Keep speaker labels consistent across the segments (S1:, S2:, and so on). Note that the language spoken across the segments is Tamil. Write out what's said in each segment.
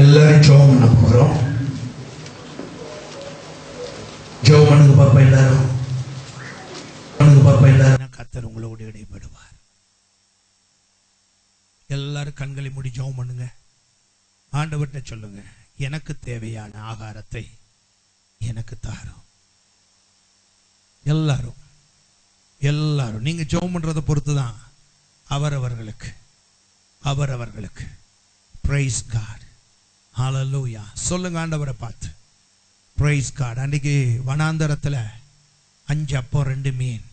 S1: எல்லாரும் ஜெபம் பண்ண போகிறோம். ஜெபம் பண்ணுங்க பாப்பா, எல்லாரும் பண்ணுங்க பாப்பா, எல்லாரும். கர்த்தர் உங்களோடு இடைப்படுவார். எல்லாரும் கண்களை மூடி ஜெபம் பண்ணுங்க. ஆண்டவர்கிட்ட சொல்லுங்க, எனக்கு தேவையான ஆகாரத்தை எனக்கு தாரும். எல்லாரும் எல்லாரும் நீங்க ஜெபம் பண்றதை பொறுத்துதான் அவரவர்களுக்கு பிரைஸ் காட். ஹல்லேலூயா. சொல்லுங்க ஆண்டவரை பார்த்து, பிரைஸ் காட். அன்றைக்கு வனாந்தரத்தில் 5 அப்பம் 2 மீன்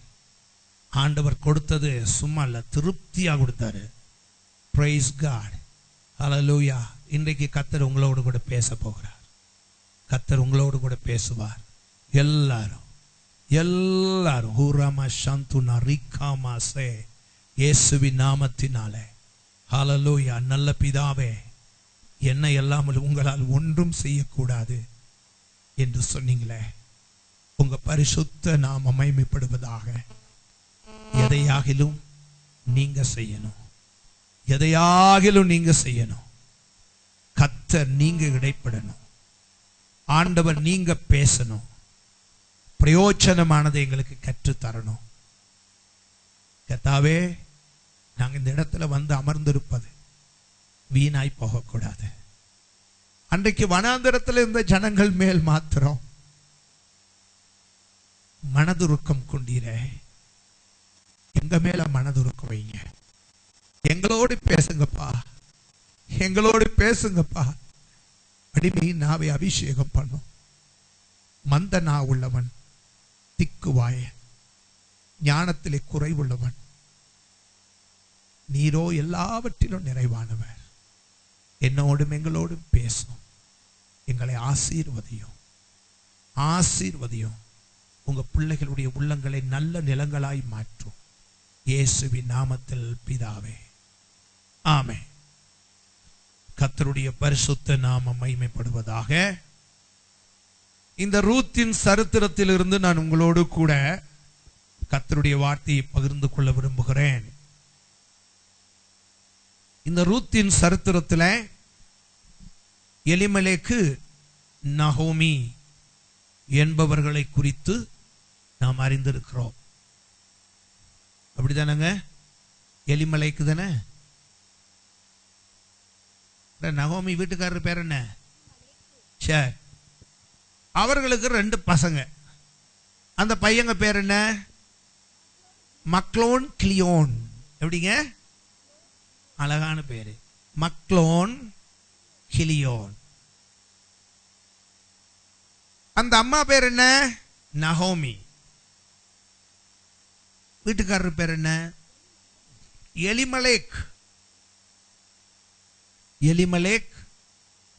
S1: ஆண்டவர் கொடுத்தது சும்மா இல்லை, திருப்தியாக கொடுத்தாரு. Praise God. ஹல்லேலூயா. இன்றைக்கு கர்த்தர் உங்களோடு கூட பேச போகிறார். கர்த்தர் உங்களோடு கூட பேசுவார். எல்லாரும் ஹூராமா சந்துனா ரிக்காமாசே இயேசுவின் நாமத்தினாலே. ஹல்லேலூயா. நல்ல பிதாவே, என்ன இல்லாமல் உங்களால் ஒன்றும் செய்யக்கூடாது என்று சொன்னீங்களே, உங்க பரிசுத்த நாமம் மகிமைப்படுவதாக. எதையாகிலும் நீங்க செய்யணும், எதையாகிலும் நீங்க செய்யணும். கர்த்தர் நீங்க இடைப்படணும். ஆண்டவர் நீங்க பேசணும். பிரயோஜனமானதை எங்களுக்கு கற்று தரணும். கர்த்தாவே, நாங்கள் இந்த இடத்துல வந்து அமர்ந்திருப்பது வீணாய் போகக்கூடாது. அன்றைக்கு வனாந்தரத்தில் இருந்த ஜனங்கள் மேல் மாத்திரம் மனதுருக்கம் கொண்டீரே, எங்க மேல மனதுருக்கம் வைங்க. எங்களோடு பேசுங்கப்பா, எங்களோடு பேசுங்கப்பா. அடிமை நாவை அபிஷேகம் பண்ணும். மந்த நா உள்ளவன் திக்குவாய, ஞானத்திலே குறைவுள்ளவன். நீரோ எல்லாவற்றிலும் நிறைவானவர். என்னோடும் எங்களோடும் பேசும். எங்களை ஆசீர்வதியும். உங்க பிள்ளைகளுடைய உள்ளங்களை நல்ல நிலங்களாய் மாற்றும். இயேசுவின் நாமத்தில் பிதாவே, ஆமென். கர்த்தருடைய பரிசுத்த நாமம் மகிமைப்படுவதாக. இந்த ரூத்தின் சரித்திரத்தில் இருந்து நான் உங்களோடு கூட கர்த்தருடைய வார்த்தையை பகிர்ந்து கொள்ள விரும்புகிறேன். இந்த ரூத்தின் சரித்திரத்தில் எலிமெலேக்கு, நகோமி என்பவர்களை குறித்து நாம் அறிந்திருக்கிறோம். அப்படிதானங்க? எலிமெலேக்கு தானே? நகோமி வீட்டுக்காரர் பேர் என்ன? சரி. அவர்களுக்கு 2 பசங்க. அந்த பையங்க பேர் என்ன? மக்லோன், கிளியோன். எப்படிங்க? அழகான பேரு, மக்லோன், கிளியோன். அந்த அம்மா பேர் என்ன? நகோமி. வீட்டுக்காரர் பேர் என்ன? எலிமெலேக்.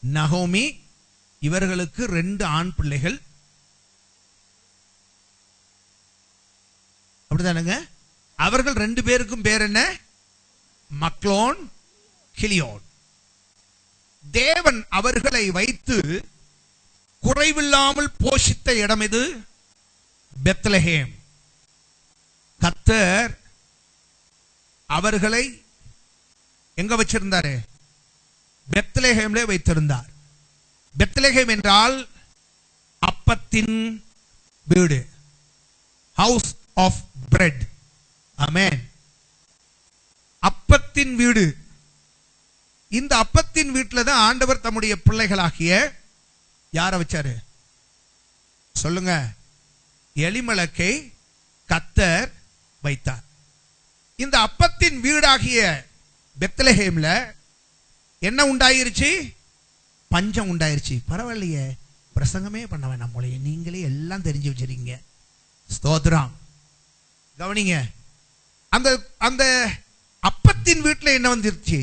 S1: நகோமி. இவர்களுக்கு 2 ஆண் பிள்ளைகள். அப்படிதானுங்க? அவர்கள் 2 பேருக்கும் பேர் என்ன? மக்லோன், கிளியோன். தேவன் அவர்களை வைத்து குறைவில்லாமல் போஷித்த இடம் இது பெத்லகேம். கர்த்தர் அவர்களை எங்க வச்சிருந்தாரு? பெத்லகேம்ல வைத்திருந்தார். பெத்லகேம் என்றால் அப்பத்தின் வீடு, ஹவுஸ் ஆஃப் பிரெட். ஆமென். அப்பத்தின் வீடு. இந்த அப்பத்தின் வீட்டில் தான் ஆண்டவர் தம்முடைய பிள்ளைகளாகிய யாரை வச்சாரு? சொல்லுங்க. எலிமெலேக்கை கர்த்தர் வைத்தார். இந்த அப்பத்தின் வீடாகிய பெத்லகேம்ல என்ன உண்டாயிருச்சு? பஞ்சம் உண்டாயிருச்சு. பரவாயில்லையே, பிரசங்கமே பண்ண வேணாம் போலயே, நீங்களே எல்லாம் தெரிஞ்சு வச்சிருக்கீங்க. ஸ்தோத்திரம். கவனிங்க. அந்த அந்த அப்பத்தின் வீட்டில் என்ன வந்துருச்சு?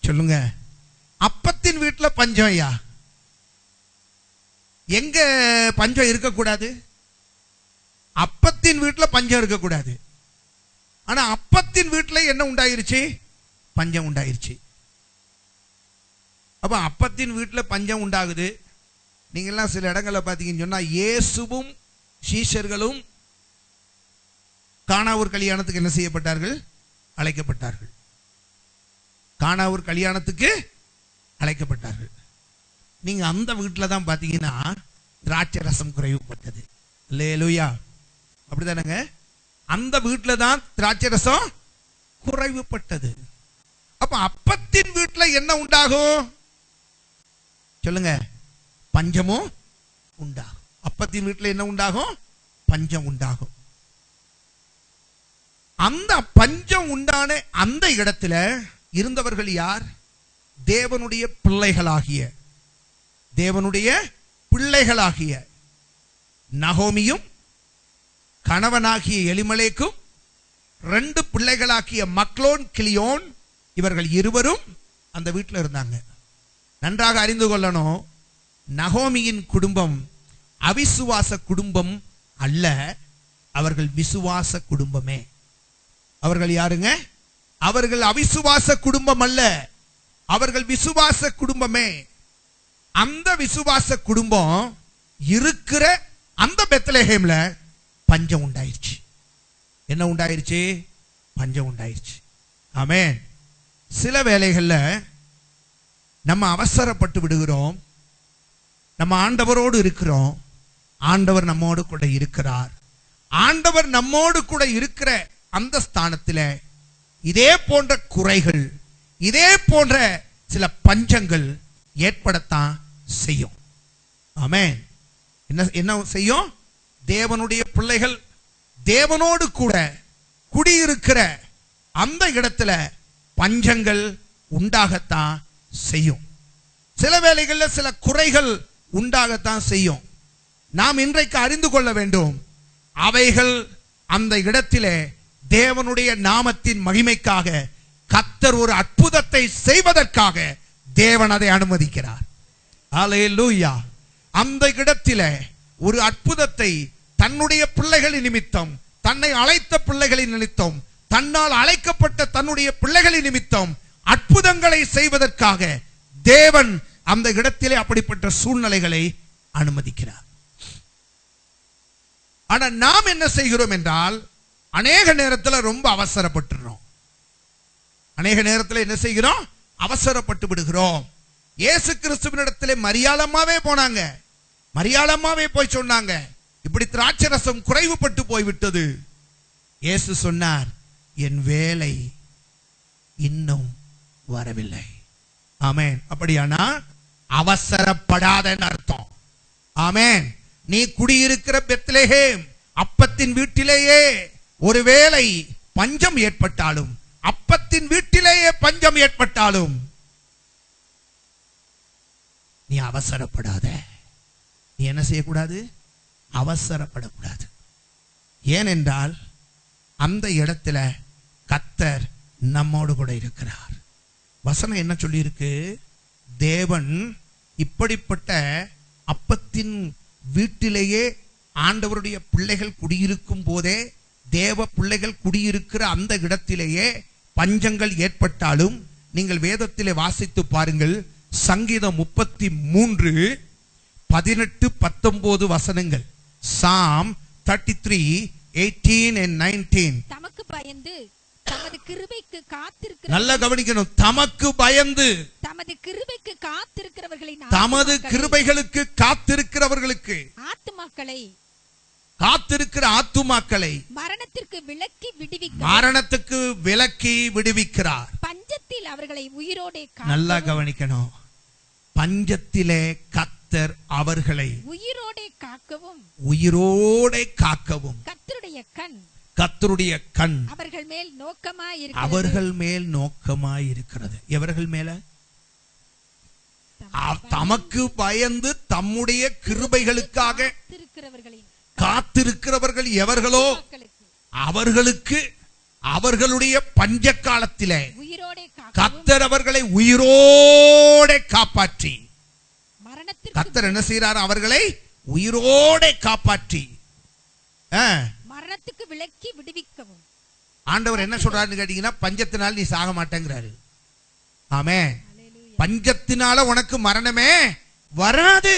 S1: சொல்லுங்க. அப்பத்தின் வீட்டில் பஞ்சம். ஐயா, எங்க பஞ்சம் இருக்கக்கூடாது? அப்பத்தின் வீட்டில் பஞ்சம் இருக்கக்கூடாது. ஆனா அப்பத்தின் வீட்டில் என்ன உண்டாயிருச்சு? பஞ்சம் உண்டாயிருச்சு. அப்ப அப்பத்தின் வீட்டில் பஞ்சம் உண்டாகுது. நீங்கெல்லாம் சில இடங்களில் பார்த்தீங்கன்னு சொன்னா, இயேசுவும் சீஷர்களும் கானா கானாவூர் கல்யாணத்துக்கு என்ன செய்யப்பட்டார்கள்? அழைக்கப்பட்டார்கள். கானாவூர் கல்யாணத்துக்கு அழைக்கப்பட்டார்கள். நீங்க அந்த வீட்டில் தான் பார்த்தீங்கன்னா திராட்சை ரசம் குறைவுபட்டது. அல்லேலூயா, அப்படிதானங்க? அந்த வீட்டில் தான் திராட்சை ரசம் குறைவுபட்டது. அப்ப அப்பத்தின் வீட்டில் என்ன உண்டாகும் சொல்லுங்க? பஞ்சமும் உண்டாகும். அப்பத்தின் வீட்டில் என்ன உண்டாகும்? பஞ்சம் உண்டாகும். அந்த பஞ்சம் உண்டான அந்த இடத்துல இருந்தவர்கள் யார்? தேவனுடைய பிள்ளைகளாகிய நகோமியும் கணவனாகிய எலிமலேக்கும் 2 பிள்ளைகளாகிய மக்லோன் கிளியோன், இவர்கள் இருவரும் அந்த வீட்டில் இருந்தாங்க. நன்றாக அறிந்து கொள்ளணும், நகோமியின் குடும்பம் அவிசுவாச குடும்பம் அல்ல, அவர்கள் விசுவாச குடும்பமே. அவர்கள் யாருங்க? அவர்கள் அவிசுவாச குடும்பம் அல்ல, அவர்கள் விசுவாச குடும்பமே. அந்த விசுவாச குடும்பம் இருக்கிற அந்த பெத்லஹேம்ல பஞ்சம் உண்டாயிருச்சு. என்ன உண்டாயிருச்சு? பஞ்சம் உண்டாயிருச்சு. ஆமென். சில வேளைகள்ல நம்ம அவசரப்பட்டு விடுகிறோம். நம்ம ஆண்டவரோடு இருக்கிறோம், ஆண்டவர் நம்மோடு கூட இருக்கிறார். ஆண்டவர் நம்மோடு கூட இருக்கிற அந்த ஸ்தானத்தில் இதே போன்ற குறைகள், இதே போன்ற சில பஞ்சங்கள் ஏற்படத்தான் செய்யும். ஆமென். என்ன செய்யும்? தேவனுடைய பிள்ளைகள் தேவனோடு கூட குடியிருக்கிற அந்த இடத்துல பஞ்சங்கள் உண்டாகத்தான் செய்யும். சில வேளைகளில் சில குறைகள் உண்டாகத்தான் செய்யும். நாம் இன்றைக்கு அறிந்து கொள்ள வேண்டும், அவைகள் அந்த இடத்திலே தேவனுடைய நாமத்தின் மகிமைக்காக கர்த்தர் ஒரு அற்புதத்தை செய்வதற்காக தேவன் அதை அனுமதிக்கிறார். அல்லேலூயா. அந்த இடத்திலே ஒரு அற்புதத்தை தன்னுடைய பிள்ளைகளின் நிமித்தம், தன்னை அழைத்த பிள்ளைகளின் நிமித்தம், தன்னால் அழைக்கப்பட்ட தன்னுடைய பிள்ளைகளின் நிமித்தம் அற்புதங்களை செய்வதற்காக தேவன் அந்த இடத்திலே அப்படிப்பட்ட சூழ்நிலைகளை அனுமதிக்கிறார். ஆனா நாம் என்ன செய்கிறோம் என்றால், அநேக நேரத்தில் ரொம்ப அவசரப்பட்டுறோம். அநேக நேரத்தில் என்ன செய்கிறோம்? அவசரப்பட்டு விடுகிறோம். இயேசு கிறிஸ்துவினிடத்திலே மரியாளம்மாவே போனாங்க. மரியாளம்மாவே போய் சொன்னாங்க, இப்படி திராட்சை ரசம் குறைவுபட்டு போய்விட்டது. இயேசு சொன்னார், என் வேலை இன்னும் வரவில்லை. ஆமென். அப்படியானா அவசரப்படாத அர்த்தம். ஆமென். நீ குடியிருக்கிற பெத்லஹேம் அப்பத்தின் வீட்டிலேயே ஒருவேளை பஞ்சம் ஏற்பட்டாலும், அப்பத்தின் வீட்டிலேயே பஞ்சம் ஏற்பட்டாலும் நீ அவசரப்படாத. நீ என்ன செய்யக்கூடாது? அவசரப்படக்கூடாது. ஏனென்றால் அந்த இடத்துல கர்த்தர் நம்மோடு கூட இருக்கிறார். வசனம் என்ன சொல்லி இருக்கு? தேவன் இப்படிப்பட்ட அப்பத்தின் வீட்டிலேயே ஆண்டவருடைய பிள்ளைகள் குடியிருக்கும் போதே, தேவ பிள்ளைகள் குடியிருக்கிற அந்த இடத்திலேயே பஞ்சங்கள் ஏற்பட்டாலும், நீங்கள் வேதத்திலே வாசித்து பாருங்கள், சங்கீதம் 33 18 19 வசனங்கள். Psalm 33:18 and 19.
S2: தமக்கு பயந்து தமது கிருபைக்கு காத்திருக்கிற,
S1: நல்லா கவனிக்கணும், தமக்கு பயந்து
S2: தமது கிருபைக்கு காத்திருக்கிறவர்களின்,
S1: தமது கிருபைகளுக்கு காத்திருக்கிறவர்களுக்கு,
S2: ஆத்துமாக்களை,
S1: காத்திருக்கிற ஆத்துமாக்களை
S2: மரணத்திற்கு விலக்கி விடுவிக்க,
S1: மரணத்துக்கு விலக்கி விடுவிக்கிறார்.
S2: பஞ்சத்தில் அவர்களை உயிரோடே,
S1: நல்லா கவனிக்கணும், பஞ்சத்திலே கர்த்தர் அவர்களை
S2: உயிரோடே காக்கவும்,
S1: உயிரோடே காக்கவும் கர்த்தருடைய கண்
S2: அவர்கள் மேல் நோக்கமாய்,
S1: அவர்கள் மேல் நோக்கமாய் இருக்கிறது. எவர்கள் மேல? தமக்கு பயந்து தம்முடைய கிருபைகளுக்காக காத்திருக்கிறவர்கள் எவர்களோ அவர்களுக்கு அவர்களுடைய பஞ்ச காலத்திலே கர்த்தர் அவர்களை உயிரோடே காப்பாற்றி, கர்த்தர் என்ன செய்யறார்? அவர்களை உயிரோடே காப்பாற்றி
S2: மரணத்துக்கு விலக்கி விடுவிக்கவும்.
S1: ஆண்டவர் என்ன சொல்றாருன்னு கேட்டீங்கன்னா, பஞ்சத்தினால் நீ சாக மாட்டேங்கிறாரு. ஆமென். பஞ்சத்தினால உனக்கு மரணமே வராது.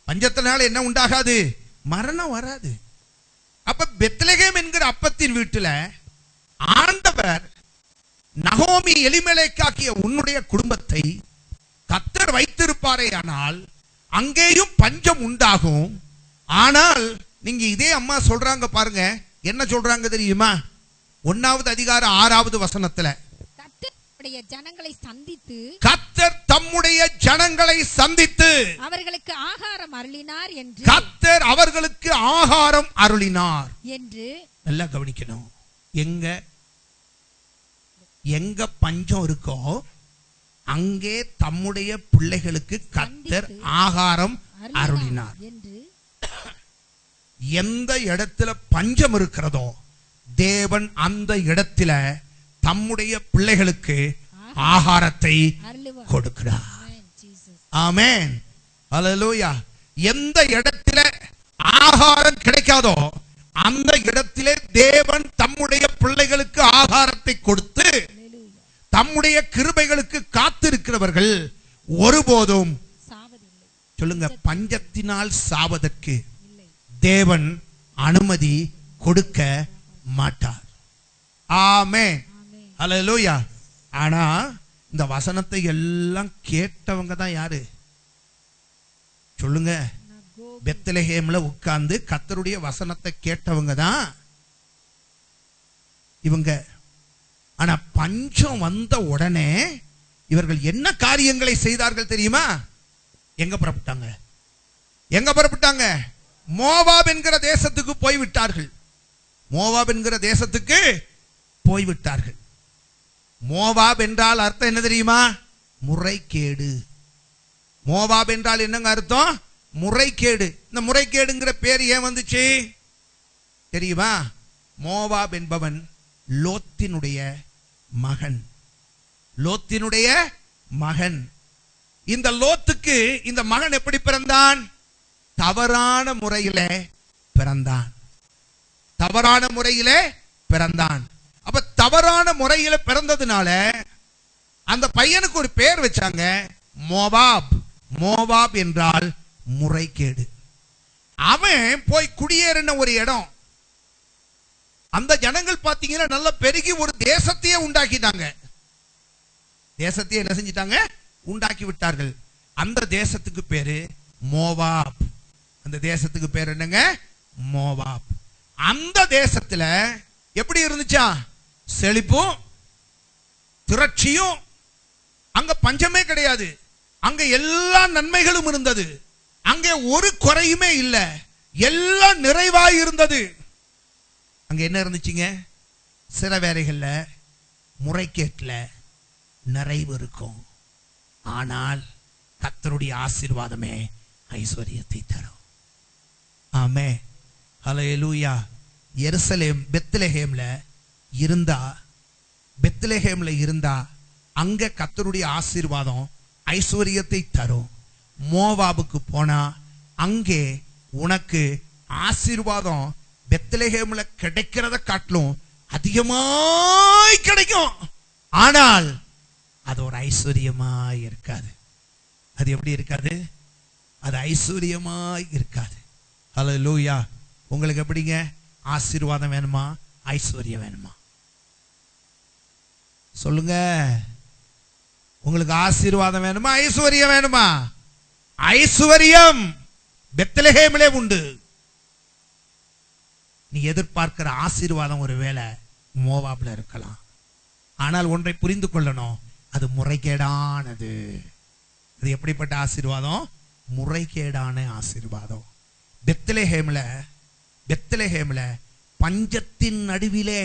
S1: பஞ்சத்தினால என்ன உண்டாகாது? மரணம் வராது. அப்ப பெத்லகேம் என்கிற அப்பத்தின் வீட்டுல ஆண்டவர் நகோமி எலிமெலேக்காகிய உன்னுடைய குடும்பத்தை கர்த்தர் வைத்திருப்பாரே, ஆனால் அங்கேயும் பஞ்சம் உண்டாகும். ஆனால் நீங்க இதே அம்மா சொல்றாங்க பாருங்க, என்ன சொல்றாங்க தெரியுமா? 1வது அதிகாரம் 6வது வசனத்துல கர்த்தர் தம்முடைய ஜனங்களை சந்தித்து
S2: அவர்களுக்கு ஆகாரம் அருளினார் என்று,
S1: கர்த்தர் அவர்களுக்கு ஆகாரம் அருளினார்
S2: என்று.
S1: நல்லா கவனிக்கணும். எங்க பஞ்சம் இருக்கோ அங்கே தம்முடைய பிள்ளைகளுக்கு கர்த்தர் ஆகாரம் அருளினார். எந்த இடத்துல பஞ்சம் இருக்கிறதோ தேவன் அந்த இடத்துல தம்முடைய பிள்ளைகளுக்கு ஆகாரத்தை கொடுக்கிறார். ஆமென், ஹல்லேலூயா. எந்த இடத்துல ஆகாரம் கிடைக்காதோ அந்த இடத்திலே தேவன் தம்முடைய பிள்ளைகளுக்கு ஆகாரத்தை கொடுத்து தம்முடைய கிருபைகளுக்கு காத்திருக்கிறவர்கள் ஒருபோதும் சொல்லுங்க பஞ்சத்தினால் சாவதற்கு தேவன் அனுமதி கொடுக்க மாட்டார். ஆமென், ஹல்லேலூயா. ஆனா இந்த வசனத்தை எல்லாம் கேட்டவங்க தான் யாரு சொல்லுங்க? பெத்லகேம்ல உட்கார்ந்து கர்த்தருடைய வசனத்தை கேட்டவங்க தான் இவங்க. ஆனா பஞ்சம் வந்த உடனே இவர்கள் என்ன காரியங்களை செய்தார்கள் தெரியுமா? எங்க புறப்பட்டாங்க? மோவாப் என்கிற தேசத்துக்கு போய்விட்டார்கள். மோவாப் என்கிற தேசத்துக்கு போய்விட்டார்கள். மோவாப் என்றால் அர்த்தம் என்ன தெரியுமா? முறைகேடு. மோவாப் என்றால் என்னங்க அர்த்தம்? முறைகேடு. இந்த முறைகேடுங்கிற பேர் ஏன் வந்துச்சு தெரியுமா? மோவாப் என்பவன் லோத்தினுடைய மகன். லோத்தினுடைய மகன். இந்த லோத்துக்கு இந்த மகன் எப்படி பிறந்தான்? தவறான முறையிலே பிறந்தான். தவறான முறையிலே பிறந்தான். அப்ப தவறான முறையில பிறந்ததுனால அந்த பையனுக்கு ஒரு பேர் வச்சாங்க, மோவாப். மோவாப் என்றால் முறைகேடு. அவன் போய் குடியேறின ஒரு இடம். அந்த ஜனங்கள் பாத்தீங்கன்னா நல்ல பெருகி ஒரு தேசத்தையே உண்டாக்கிட்டாங்க. தேசத்தையே என்ன செஞ்சிட்டாங்க? உண்டாக்கி விட்டார்கள். அந்த தேசத்துக்கு பேரு மோவாப். அந்த தேசத்துக்கு பேர் என்னங்க? மோவாப். அந்த தேசத்துல எப்படி இருந்துச்சா? செழிப்பும் திரட்சியும். அங்க பஞ்சமே கிடையாது. அங்க எல்லா நன்மைகளும் இருந்தது. அங்கே ஒரு குறையுமே இல்லை. எல்லாம் நிறைவாய் இருந்தது. அங்க என்ன இருந்துச்சுங்க? சில வேலைகள்ல முறைகேட்டுல நிறைவு இருக்கும். ஆனால் கர்த்தருடைய ஆசீர்வாதமே ஐஸ்வரியத்தை தரும். ஆமென், ஹல்லேலூயா. எருசலேம் பெத்லகேம்ல இருந்தா அங்க கர்த்தருடைய ஆசீர்வாதம் ஐஸ்வரியத்தை தரும். மோவாபுக்கு போனா அங்கே உனக்கு ஆசீர்வாதம் பெத்லகேம்ல கிடைக்கிறத காட்டிலும் அதிகமாய் கிடைக்கும். ஆனால் அது ஒரு ஐஸ்வர்யமாய் இருக்காது. அது எப்படி இருக்காது? அது ஐஸ்வர்யமாய் இருக்காது. ஹல்லேலூயா. உங்களுக்கு எப்படிங்க? ஆசீர்வாதம் வேணுமா? ஐஸ்வர்யம் வேணுமா? சொல்லுங்க. உங்களுக்கு ஆசீர்வாதம் வேணுமா? ஐஸ்வர்யம் வேணுமா? ஐஸ்வர்யம் பெத்லகேமிலே உண்டு. நீ எதிர்பார்க்கிற ஆசீர்வாதம் ஒருவேளை மோவாப்ல இருக்கலாம். ஆனால் ஒன்றை புரிந்து கொள்ளணும், அது முறைகேடானது. அது எப்படிப்பட்ட ஆசீர்வாதம்? முறைகேடான ஆசீர்வாதம். பெத்லகேம்ல பஞ்சத்தின் நடுவிலே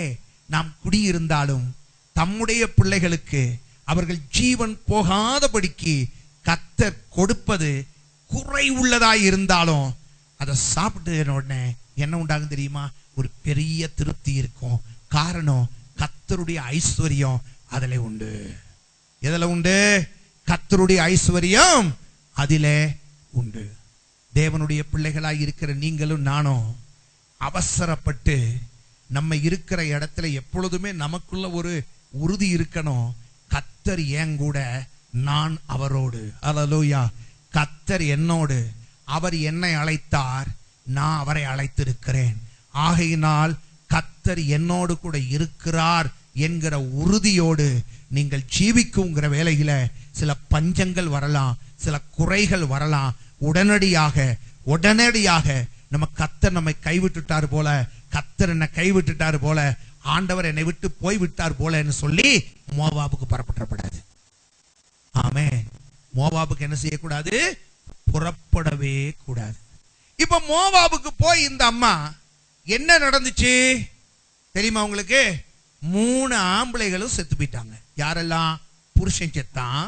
S1: நாம் குடியிருந்தாலும் தம்முடைய பிள்ளைகளுக்கு அவர்கள் ஜீவன் போகாதபடிக்கு கர்த்தர் கொடுப்பது குறை உள்ளதாய் இருந்தாலும் அதை சாப்பிட்டு உடனே என்ன உண்டாகும் தெரியுமா? ஒரு பெரிய திருப்தி இருக்கும். காரணம் கர்த்தருடைய ஐஸ்வர்யம் அதிலே உண்டு. எதில் உண்டு? கர்த்தருடைய ஐஸ்வர்யம் அதிலே உண்டு. தேவனுடைய பிள்ளைகளாய் இருக்கிற நீங்களும் நானும் அவசரப்பட்டு நம்ம இருக்கிற இடத்துல எப்பொழுதுமே நமக்குள்ள ஒரு உறுதி இருக்கணும். கர்த்தர் என் கூட, நான் அவரோடு. அல்லேலூயா. கர்த்தர் என்னோடு. அவர் என்னை அழைத்தார், நான் அவரை அழைத்திருக்கிறேன். ஆகையினால் கர்த்தர் என்னோடு கூட இருக்கிறார் என்கிற உறுதியோடு நீங்கள் ஜீவிக்குங்கிற வேளையில சில பஞ்சங்கள் வரலாம், சில குறைகள் வரலாம். உடனடியாக நம்ம கர்த்தர் நம்மை கைவிட்டுட்டார் போல, கர்த்தர் என்னை கைவிட்டுட்டார் போல, ஆண்டவர் என்னை விட்டு போய் விட்டார் போலன்னு சொல்லி மோவாபுக்கு புறப்படக்கூடாது. ஆமென். மோவாபுக்கு என்ன செய்யக்கூடாது? புறப்படவே கூடாது. இப்ப மோவாபுக்கு போய் இந்த அம்மா என்ன நடந்துச்சு தெரியுமா உங்களுக்கு? 3 ஆம்பளைகளும் செத்து போயிட்டாங்க. யாரெல்லாம்? புருஷன் செத்தான்,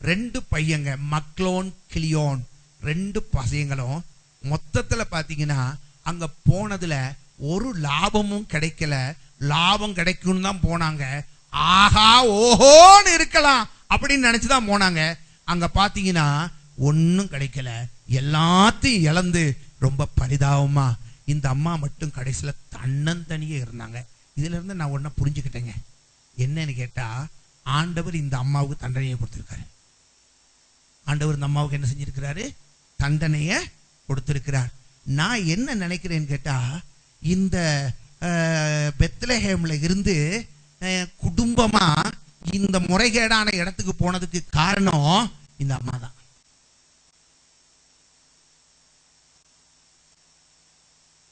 S1: 2 பையங்க மக்லோன் கிளியோன் 2 பசங்களும். மொத்தத்துல பாத்தீங்கன்னா அங்க போனதுல ஒரு லாபமும் கிடைக்கல. லாபம் கிடைக்கும் தான் போனாங்க. ஆஹா ஓஹோன்னு இருக்கலாம் அப்படின்னு நினைச்சுதான் போனாங்க. அங்க பாத்தீங்கன்னா ஒன்னும் கிடைக்கல. எல்லாத்தையும் இழந்து ரொம்ப பரிதாபமா இந்த அம்மா மட்டும் கடைசியில தன்னந்தனியே இருந்தாங்க. இதுல இருந்து நான் ஒன்ன புரிஞ்சுக்கிட்டேங்க. என்னன்னு கேட்டா, ஆண்டவர் இந்த அம்மாவுக்கு தண்டனையை கொடுத்திருக்காரு. ஆண்டவர் இந்த அம்மாவுக்கு என்ன செஞ்சிருக்கிறாரு? தண்டனையை கொடுத்திருக்கிறார். நான் என்ன நினைக்கிறேன்னு கேட்டா, இந்த பெத்லஹேம்ல இருந்து குடும்பமா இந்த முறைகேடான இடத்துக்கு போனதுக்கு காரணம் இந்த அம்மா தான்.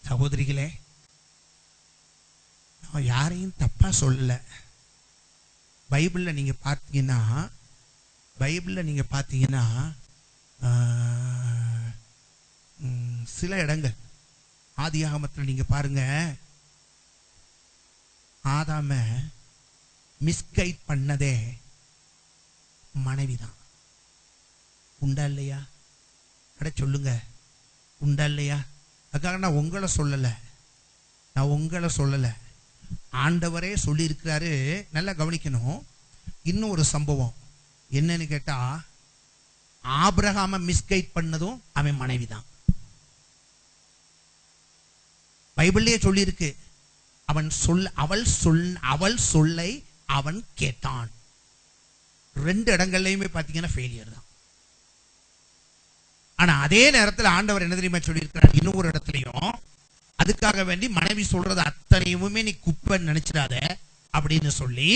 S1: சகோதரிகளே, நான் யாரையும் தப்பா சொல்லல. பைபிள்ல நீங்க பார்த்தீங்கன்னா சில இடங்கள் ஆதியாகமத்தில் நீங்க பாருங்க, ஆதாம மிஸ்கைட் பண்ணதே மனைவிதான். உண்டா இல்லையா? அட சொல்லுங்க, உண்டா இல்லையா? அதுக்காக நான் உங்களை சொல்லல, ஆண்டவரே சொல்லி இருக்கிறாரு. நல்லா கவனிக்கணும். இன்னும் ஒரு சம்பவம் என்னன்னு கேட்டா, ஆபிரகாம மிஸ்கைட் பண்ணதும் அவன் மனைவிதான். பைபிள்லயே சொல்லி இருக்கு, அவள் சொல்லை அவன் கேட்டான். 2 இடங்கள்லயுமே பாத்தீங்கன்னா ஃபெயிலியர் தான். ஆனா அதே நேரத்தில் ஆண்டவர் என்ன தெரியுமா சொல்லி இருக்கிறார்? இன்னொரு இடத்துலயும், அதுக்காக வேண்டி மனைவி சொல்றது அத்தனையுமே நீ குப்பைன்னு நினைச்சிடாத அப்படின்னு சொல்லி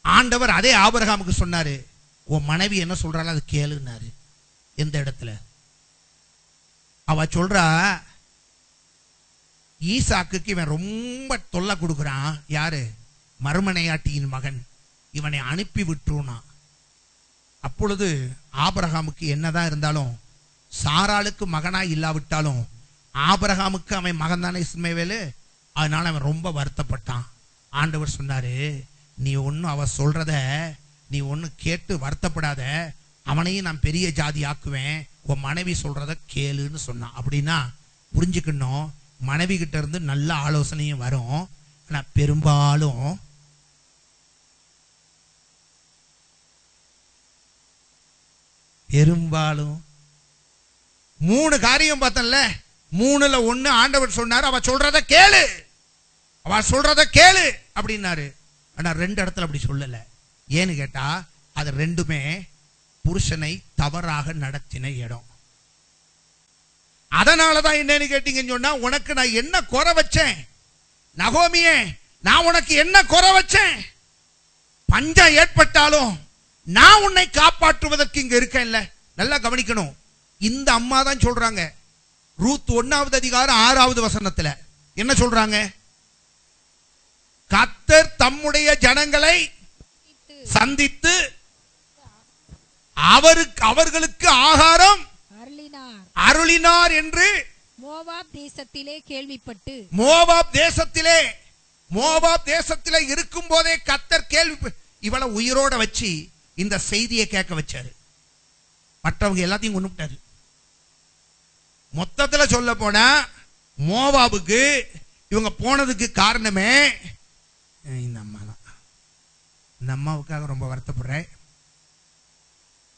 S1: ஆண்டவர் அதே ஆபிரகாமுக்கு சொன்னாரு, உன் மனைவி என்ன சொல்றாள் அது கேளுன்னாரு. எந்த இடத்துல? அவ சொல்றா, ஈசாக்குக்கு இவன் ரொம்ப தொல்லை கொடுக்குறான். யாரு? மறுமனையாட்டியின் மகன். இவனை அனுப்பி விட்டுருனா. அப்பொழுது ஆபிரகாமுக்கு என்னதான் இருந்தாலும், சாராளுக்கு மகனா இல்லாவிட்டாலும் ஆபிரகாமுக்கு அவன் மகன் தானே இஸ்மவேலு. அதனால அவன் ரொம்ப வருத்தப்பட்டான். ஆண்டவர் சொன்னாரு, நீ அவ சொல்றத நீ கேட்டு வருத்தப்படாத, அவனையும் நான் பெரிய ஜாதி ஆக்குவேன், உன் மனைவி சொல்றத கேளுன்னு சொன்னான். அப்படின்னா புரிஞ்சுக்கணும், மனைவி கிட்ட இருந்து நல்ல ஆலோசனையும் வரும். ஆனா பெரும்பாலும் பெரும்பாலும் 3 காரியம் பார்த்தல, 3ல 1 ஆண்டவர் சொன்னாரு, அவ சொல்றத கேளு அப்படின்னாரு. ஆனா 2 இடத்துல அப்படி சொல்லல. ஏன்னு கேட்டா, அது 2மே புருஷனை தவறாக நடத்தின இடம். அதனாலதான் என்னன்னு கேட்டீங்கன்னு சொன்னா, உனக்கு நான் என்ன குறை வச்சேன் நகோமியே? நான் உனக்கு என்ன குறை வச்சேன்? பஞ்சம் ஏற்பட்டாலும் நான் உன்னை காப்பாற்றுவதற்கு இங்க இருக்கேன்ல. நல்லா கவனிக்கணும். இந்த அம்மா தான் சொல்றாங்க. ரூத் 1வது அதிகாரம் 6வது வசனத்துல என்ன சொல்றாங்க? கர்த்தர் தம்முடைய ஜனங்களை சந்தித்து அவர்களுக்கு ஆகாரம் அருளினார் என்று
S2: மோவாப் தேசத்திலே கேள்விப்பட்டு,
S1: மோவாப் தேசத்திலே இருக்கும் போதே கர்த்தர் இவளை உயிரோட வச்சு இந்த செய்தியை கேட்க வச்சாரு. மற்றவங்க எல்லாத்தையும் கொண்டுட்டாரு. மொத்தத்துல சொல்ல போனா, மோவாபுக்கு இவங்க போனதுக்கு காரணமே இந்த அம்மா தான். இந்த அம்மாவுக்காக ரொம்ப வருத்தப்படுறேன்.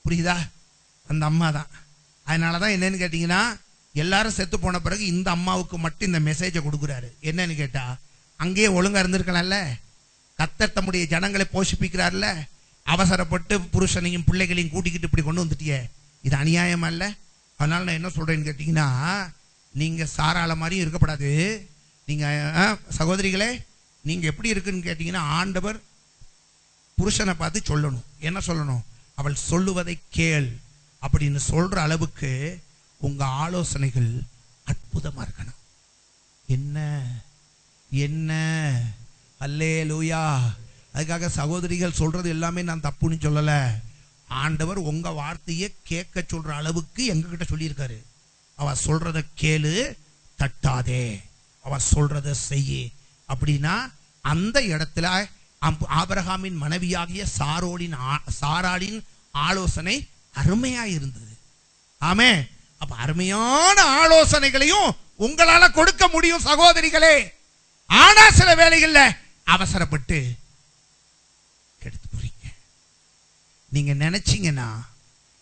S1: புரியுதா? அந்த அம்மா தான். அதனாலதான் என்னன்னு கேட்டீங்கன்னா, எல்லாரும் செத்து போன பிறகு இந்த அம்மாவுக்கு மட்டும் இந்த மெசேஜை கொடுக்குறாரு. என்னன்னு கேட்டா, அங்கேயே ஒழுங்கா இருந்திருக்கலாம்ல. கர்த்தர் தம்முடைய ஜனங்களை போஷிப்பிக்கிறார்ல, அவசரப்பட்டு புருஷனையும் பிள்ளைகளையும் கூட்டிக்கிட்டு இப்படி கொண்டு வந்துட்டியே, இது அநியாயமா இல்ல? அதனால நான் என்ன சொல்றேன்னு கேட்டீங்கன்னா, நீங்க சாராள மாதிரி இருக்கப்படாது. நீங்க சகோதரிகளே, நீங்க எப்படி இருக்குன்னு கேட்டீங்கன்னா, ஆண்டவர் புருஷனை பார்த்து சொல்லணும். என்ன சொல்லணும்? அவள் சொல்லுவதை கேள் அப்படின்னு சொல்ற அளவுக்கு உங்க ஆலோசனைகள் அற்புதமா இருக்கணும். என்ன என்ன அல்லேலூயா. அதுக்காக சகோதரிகள் சொல்றது எல்லாமே நான் தப்புன்னு சொல்லல. ஆண்டவர் உங்க வார்த்தையை கேட்க சொல்ற அளவுக்கு எங்ககிட்ட சொல்லியிருக்காரு. அவ சொல்றத கேளு, தட்டாதே, அவ சொல்றத செய்யு அப்படின்னா அந்த இடத்துல ஆபிரகாமின் மனைவியாகிய சாராளின் ஆலோசனை அருமையா இருந்தது. ஆமே. அப்ப அருமையான ஆலோசனைகளையும் உங்களால கொடுக்க முடியும் சகோதரிகளே. ஆனா சில வேளைகள்ல அவசரப்பட்டு எடுத்து போறீங்க. நீங்க நினைச்சீங்கன்னா,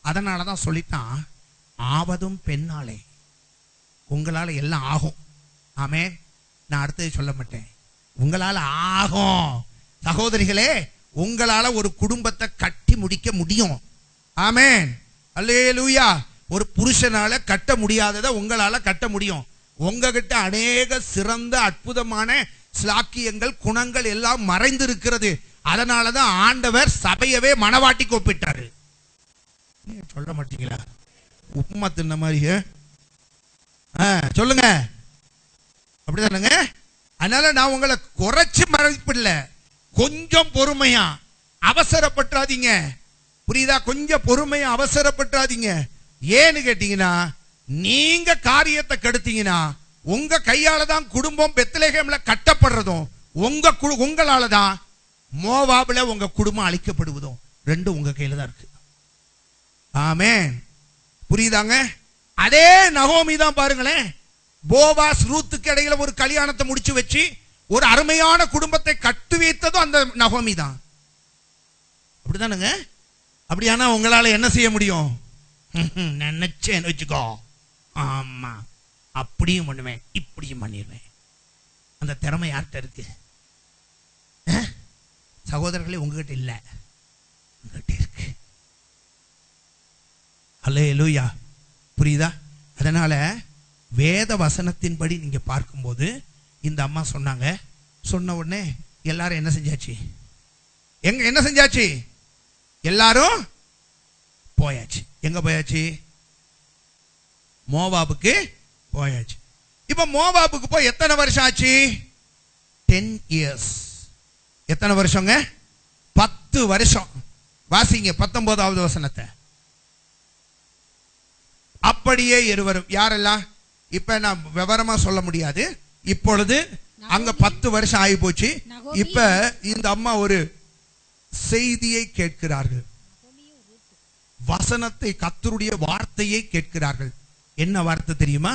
S1: அதனாலதான் சொல்லிட்டான், ஆவதும் பெண்ணாலே உங்களால எல்லாம் ஆகும். ஆமே. நான் அடுத்தது சொல்ல மாட்டேன். உங்களால ஆகும் சகோதரிகளே. உங்களால ஒரு குடும்பத்தை கட்டி முடிக்க முடியும். ஆமென். அல்லேலூயா. ஒரு புருஷனால கட்ட முடியாததை உங்களால கட்ட முடியும். உங்ககிட்ட அநேக சிறந்த அற்புதமான ஸ்லாக்கியங்கள், குணங்கள் எல்லாம் மறைந்து இருக்கிறது. அதனாலதான் ஆண்டவர் சபையவே மணவாட்டிக்கு ஒப்பிட்டாரு. சொல்ல மாட்டீங்களா? உப்புமா தின்ன மாதிரி சொல்லுங்க. அப்படிதானுங்க. அதனால நான் உங்களை குறைச்சு மதிப்பிடல. கொஞ்சம் பொறுமையா, அவசரப்பட்டாதீங்க. புரியுதா? கொஞ்சம் பொறுமையா, அவசரப்பட்டாதீங்க. ஏன்னு கேட்டீங்கன்னா, நீங்க காரியத்தை கெடுத்தீங்கன்னா உங்க கையால தான் குடும்பம் பெத்லகேம்ல கட்டப்படுறதும், உங்களால தான் மோவாபுல உங்க குடும்பம் அழிக்கப்படுவதும். ரெண்டும் உங்க கையில தான் இருக்கு. ஆமென். புரியுதாங்க? அதே நகோமி தான் பாருங்களேன், போவாஸ் ரூத்துக்கு இடையில ஒரு கல்யாணத்தை முடிச்சு வச்சு ஒரு அருமையான குடும்பத்தை கட்டு வைத்ததும் அந்த நகோமி தான். அப்படிதானுங்க? அப்படியானா உங்களால என்ன செய்ய முடியும்? நினைச்சேன்னு வச்சுக்கோ, ஆமா அப்படியும் பண்ணுவேன், இப்படியும் பண்ணிடுவேன். அந்த திறமை யார்கிட்ட இருக்கு? சகோதரர்களே, உங்ககிட்ட இல்ல, உங்ககிட்ட இருக்கு. அல்லேலூயா. புரியுதா? அதனால வேத வசனத்தின்படி நீங்க பார்க்கும்போது இந்த அம்மா சொன்னாங்க. சொன்ன உடனே எல்லாரும் என்ன செஞ்சாச்சு? என்ன செஞ்சாச்சு? எல்லாரும் போயாச்சு. எங்க போயாச்சு? மோவாபுக்கு போயாச்சு. இப்ப மோவாபுக்கு போய் எத்தனை வருஷம் ஆச்சு? 10 years. எத்தனை வருஷங்க? 10 வருஷம். வாசிங்க 19வது வசனத்தை. அப்படியே இருவரும், யாரெல்லாம்? இப்ப நான் விவரமா சொல்ல முடியாது. இப்பொழுது அங்க 10 வருஷம் ஆகி போச்சு. இப்ப இந்த அம்மா ஒரு செய்தியை கேட்கிறார்கள். வசனத்தை, கர்த்தருடைய வார்த்தையை கேட்கிறார்கள். என்ன வார்த்தை தெரியுமா?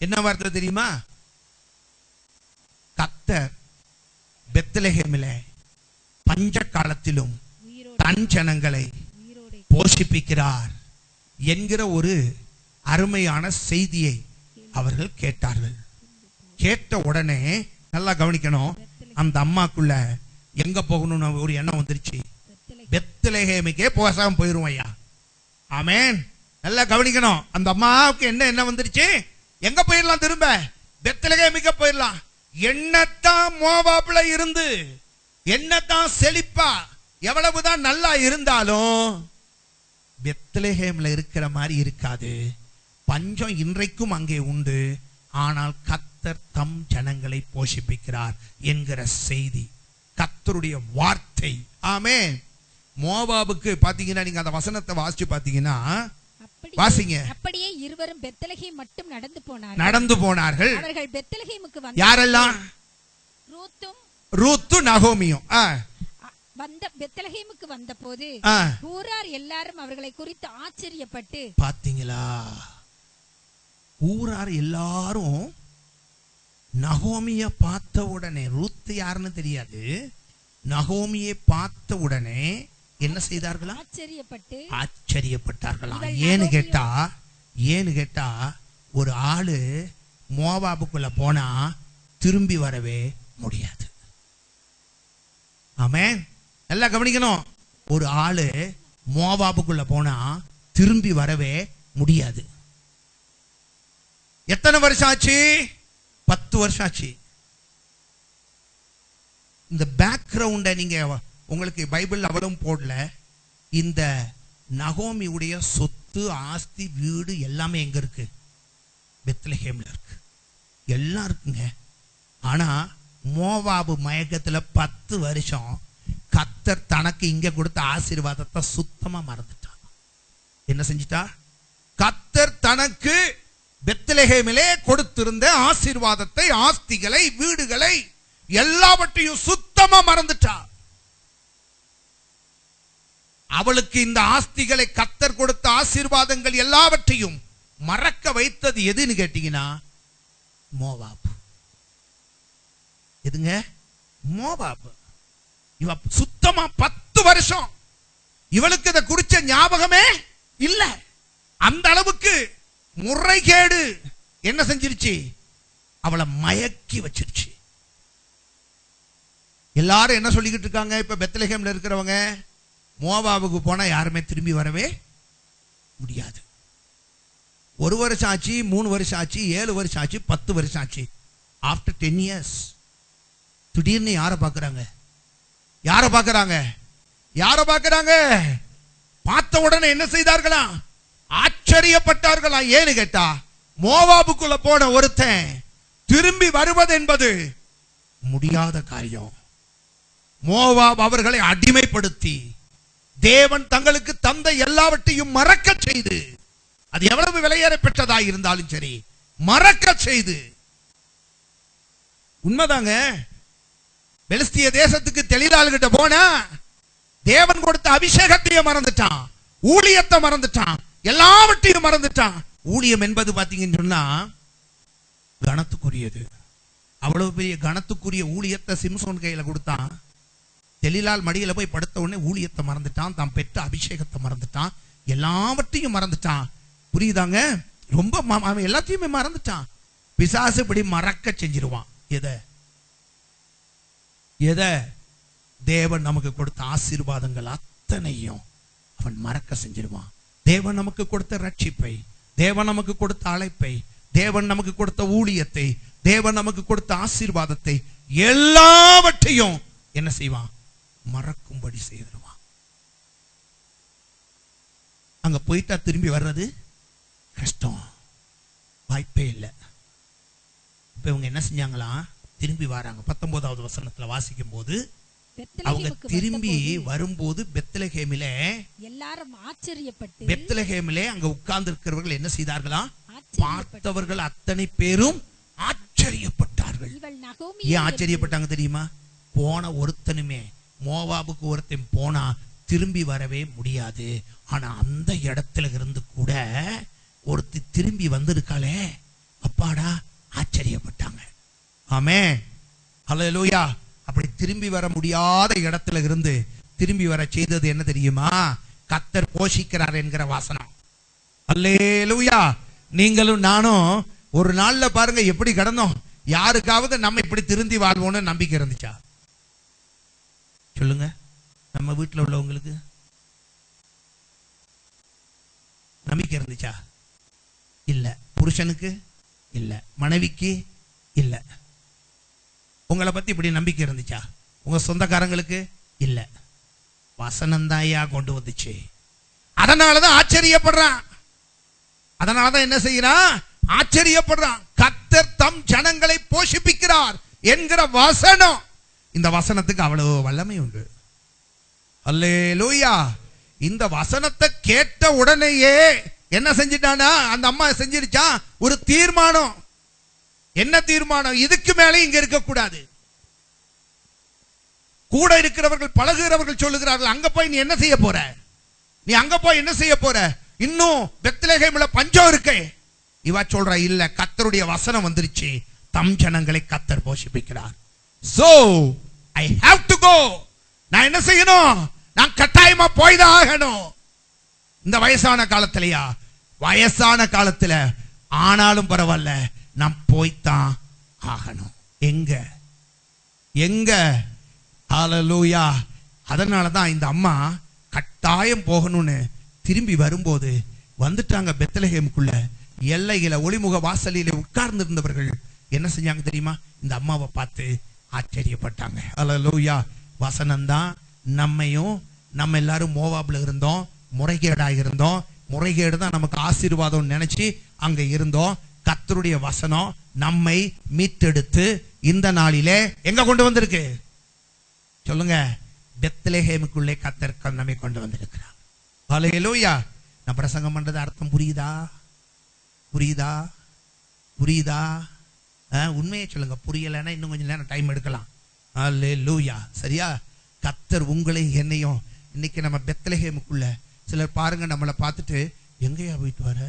S1: என்ன வார்த்தை தெரியுமா? கர்த்தர் பெத்லகேமிலே பஞ்ச காலத்திலும் தன் ஜனங்களை போஷிப்பிக்கிறார் என்கிற ஒரு அருமையான செய்தியை அவர்கள் கேட்டார்கள். கேட்ட உடனே நல்லா கவனிக்கணும், அந்த அம்மாக்குள்ள எங்க போகணும்னு ஒரு எண்ணம் வந்துருச்சு. பெத்லகேமுக்கே போகாம போயிருவோம் ஐயா. ஆமென். நல்லா கவனிக்கணும். அந்த அம்மாவுக்கு என்ன வந்துருச்சு? எங்க போயிடலாம்? திரும்ப பெத்லகேமுக்கு போயிடலாம். என்னத்தான் மோவாப்ல இருந்து, என்னத்தான் செழிப்பா, எவ்வளவுதான் நல்லா இருந்தாலும் பெத்லகேம்ல இருக்கிற மாதிரி இருக்காது. பஞ்சம் இன்றைக்கும் அங்கே உண்டு. ஆனால் கர்த்தர் தம் ஜனங்களை போஷிப்பிக்கிறார் என்கிற செய்தி, கர்த்தருடைய வார்த்தை. ஆமென். மோவாபுக்கு பாத்தீங்கன்னா, நீங்க அந்த வசனத்தை வாசிச்சு பாத்தீங்கன்னா, வாசிங்க.
S2: அப்படியே இருவரும் பெத்லகேம் மட்டும்
S1: நடந்து போனார்கள்.
S2: அவர்கள் பெத்லகேமுக்கு வந்தார்கள்.
S1: யாரெல்லாம்? ரூத்தும் நகோமியும்.
S2: பெத்லகேமுக்கு வந்தபோது ஊரார் எல்லாரும் அவர்களை குறித்து ஆச்சரியப்பட்டு,
S1: பாத்தீங்களா? ஊரார் எல்லாரும் நகோமிய பார்த்த உடனே, ரூத் யாருன்னு தெரியாது, நகோமியை பார்த்த உடனே என்ன செய்தார்களா? ஆச்சரியப்பட்டார்களாம். ஏன்னு கேட்டா ஒரு ஆளு மோவாபுக்குள்ள போனா திரும்பி வரவே முடியாது. ஆமென். நல்லா கவனிக்கணும். ஒரு ஆளு மோவாபுக்குள்ள போனா திரும்பி வரவே முடியாது. எத்தனை வருஷம் ஆச்சு? 10 வருஷம் ஆச்சு. இந்த பேக்ரவுண்ட நீங்க உங்களுக்கு பைபிள் அவ்வளவும் போடல. இந்த நகோமியுடைய சொத்து, ஆஸ்தி, வீடு எல்லாமே எங்க இருக்கு? பெத்லஹேம்ல இருக்கு. எல்லாம் இருக்குங்க. ஆனா மோவாபு மயக்கத்துல 10 வருஷம் கர்த்தர் தனக்கு இங்க கொடுத்த ஆசீர்வாதத்தை சுத்தமா மறந்துட்டா. என்ன செஞ்சிட்டா? கர்த்தர் தனக்கு பெத்லஹேமிலே கொடுத்திருந்த ஆசீர்வாதத்தை, ஆஸ்திகளை, வீடுகளை எல்லாவற்றையும் சுத்தமா மறந்துட்டா. அவளுக்கு இந்த ஆஸ்திகளை, கர்த்தர் கொடுத்த ஆசீர்வாதங்கள் எல்லாவற்றையும் மறக்க வைத்தது எதுன்னு கேட்டீங்கன்னா மோவாப். எதுங்க? மோவாப். இவ சுத்தமா 10 வருஷம் இவளுக்கு இதை குறிச்ச ஞாபகமே இல்ல. அந்த அளவுக்கு முறைகேடு என்ன செஞ்சிருச்சு? அவளை மயக்கி வச்சிருச்சு. எல்லாரும் என்ன சொல்லிக்கிட்டு இருக்காங்க இப்ப பெத்லஹேம்ல இருக்கிறவங்க? மோவாபுக்கு போனா யாருமே திரும்பி வரவே முடியாது. 1 வருஷம் ஆச்சு, 3 வருஷம் ஆச்சு, 7 வருஷம் ஆச்சு, 10 வருஷம் ஆச்சு. ஆஃப்டர் 10 இயர்ஸ் திடீர்னு யாரை பார்க்கறாங்க? யாரை பார்க்கறாங்க? யாரை பார்க்கறாங்க? பார்த்த உடனே என்ன செய்தார்களா? ஆச்சரியப்பட்டார்களா. ஏன்னு கேட்டா மோவாபுக்குள்ள போன ஒருத்தன் திரும்பி வருவது என்பது முடியாத காரியம். மோவாப் அவர்களை அடிமைப்படுத்தி தேவன் தங்களுக்கு தந்த எல்லாவற்றையும் மறக்க செய்து, அது எவ்வளவு விலையேற பெற்றதா இருந்தாலும் சரி, மறக்க செய்து. உண்மைதாங்க. பெலிஸ்திய தேசத்துக்கு தெளிலாள் கிட்ட போனா தேவன் கொடுத்த அபிஷேகத்தையே மறந்துட்டான், ஊழியத்தை மறந்துட்டான், எல்லாவற்றையும் மறந்துட்டான். ஊழியம் என்பது பாத்தீங்கன்னு சொன்னா கனத்துக்குரியது. அவ்வளவு பெரிய கனத்துக்குரிய ஊழியத்தை சிம்சோன் கையில கொடுத்தான். தெளிலால் மடியில போய் படுத்த உடனே ஊழியத்தை மறந்துட்டான், தான் பெற்ற அபிஷேகத்தை மறந்துட்டான், எல்லாவற்றையும் மறந்துட்டான். புரியுதாங்க? ரொம்ப அவன் எல்லாத்தையுமே மறந்துட்டான். பிசாசு இப்படி மறக்க செஞ்சிருவான். எதை? தேவன் நமக்கு கொடுத்த ஆசீர்வாதங்கள் அத்தனையும் அவன் மறக்க செஞ்சிருவான். தேவன் நமக்கு கொடுத்த ரட்சிப்பை, தேவன் நமக்கு கொடுத்த அழைப்பை, தேவன் நமக்கு கொடுத்த ஊழியத்தை, தேவன் நமக்கு கொடுத்த ஆசீர்வாதத்தை எல்லாவற்றையும் என்ன செய்வான்? மறக்கும்படி செய்திருவான். அங்க போயிட்டா திரும்பி வர்றது கஷ்டம், வாய்ப்பே இல்லை. இப்ப இவங்க என்ன செஞ்சாங்களா? திரும்பி வராங்க. 19வது வசனத்துல வாசிக்கும் போது அவங்க திரும்பி வரும்போது பெத்லஹேமிலே எல்லாரும் ஆச்சரியப்பட்டு, பெத்லஹேமிலே அங்க உட்கார்ந்து இருக்கிறவர்கள் என்ன செய்தார்களா? பார்த்தவர்கள் அத்தனை பேரும் ஆச்சரியப்பட்டார்கள். ஏன் ஆச்சரியப்பட்டாங்க தெரியுமா? போன ஒருத்தனுமே, மோவாபுக்கு ஒருத்தன் போனா திரும்பி வரவே முடியாது. ஆனா அந்த இடத்துல இருந்து கூட ஒருத்தி திரும்பி வந்திருக்காளே, அப்பாடா, ஆச்சரியப்பட்டாங்க. ஆமென், ஹல்லேலூயா. அப்படி திரும்பி வர முடியாத இடத்துல இருந்து திரும்பி வர செய்தது என்ன தெரியுமா? கர்த்தர் போஷிக்கிறார் என்கிற வாசனம். ஹல்லேலூயா. நீங்களும் நானும் ஒரு நாள்ல பாருங்க எப்படி கடந்தோம். யாருக்காவது நம்ம இப்படி திருந்தி வாழ்வோம்னு நம்பிக்கை இருந்துச்சா? சொல்லுங்க. நம்ம வீட்டில் உள்ளவங்களுக்கு நம்பிக்கை இருந்துச்சா? இல்ல. புருஷனுக்கு இல்ல, மனைவிக்கு இல்ல. உங்களை பத்தி இப்படி நம்பிக்கை இருந்துச்சா? உங்க சொந்தக்காரங்களுக்கு இல்ல. வசனந்தாயா கொண்டு வந்துச்சு. அதனாலதான் ஆச்சரியப்படுறான். அதனாலதான் என்ன செய்யறான்? ஆச்சரியப்படுறான். கர்த்தர் தம் ஜனங்களை போஷிப்பிக்கிறார் என்கிற வசனம். இந்த வசனத்துக்கு அவ்வளவு வல்லமை உண்டு. அல்லேலூயா. இந்த வசனத்தை கேட்ட உடனேயே என்ன செஞ்சிட்டானா? அந்த அம்மா செஞ்சிருச்சா ஒரு தீர்மானம். என்ன தீர்மானம்? இதுக்கு மேலே இங்க இருக்க கூடாது. கூட இருக்கிறவர்கள், பழகுகிறவர்கள் சொல்லுகிறார்கள், அங்க போய் நீ என்ன செய்ய போற? நீ அங்க போய் என்ன செய்ய போற? இன்னும் பெத்லகேம்ல பஞ்சம் இருக்கே. இவ சொல்றா, இல்ல, கர்த்தருடைய வசனம் வந்துருச்சு, தம் ஜனங்களை கர்த்தர் போஷிப்பிக்கிறார். So I have to go. நான் என்ன செய்யணும்? நான் கட்டாயமா போய்தான் ஆகணும். இந்த வயசான காலத்திலயா? வயசான காலத்துல ஆனாலும் பரவாயில்ல, நான் போய்தான் ஆகணும். எங்க எங்க? ஹல்லேலூயா. அதனாலதான் இந்த அம்மா கட்டாயம் போகணும்னு திரும்பி வரும்போது வந்துட்டாங்க பெத்லகேமுக்குள்ள. எல்லையில ஒளிமுக வாசலிலே உட்கார்ந்து இருந்தவர்கள் என்ன செஞ்சாங்க தெரியுமா? இந்த அம்மாவை பார்த்து ஆச்சரியப்பட்டாங்க. அல்லேலூயா. வசனம்தான் நம்மையும், நம்ம எல்லாரும் மோவாப்ல இருந்தோம், முறைகேடாக இருந்தோம், முறைகேடு தான் நமக்கு ஆசீர்வாதம் நினைச்சு அங்க இருந்தோம். கர்த்தருடைய வசனம் நம்மை மீட்டெடுத்து இந்த நாளிலே எங்க கொண்டு வந்திருக்கு சொல்லுங்க? பெத்லெஹேமுக்குள்ளே கர்த்தர் நம்மை கொண்டு வந்திருக்கிறார். அல்லேலூயா. நான் பிரசங்கம் பண்றது அர்த்தம் புரியுதா? புரியுதா? புரியுதா? உண்மையை சொல்லுங்க. புரியலைன்னா இன்னும் கொஞ்சம் நேரம் டைம் எடுக்கலாம். அல்லேலூயா. சரியா? கர்த்தர் உங்களை என்னையும் இன்னைக்கு நம்ம பெத்லெஹேமுக்குள்ள, சிலர் பாருங்க நம்மளை பார்த்துட்டு எங்கேயா போயிட்டு வர?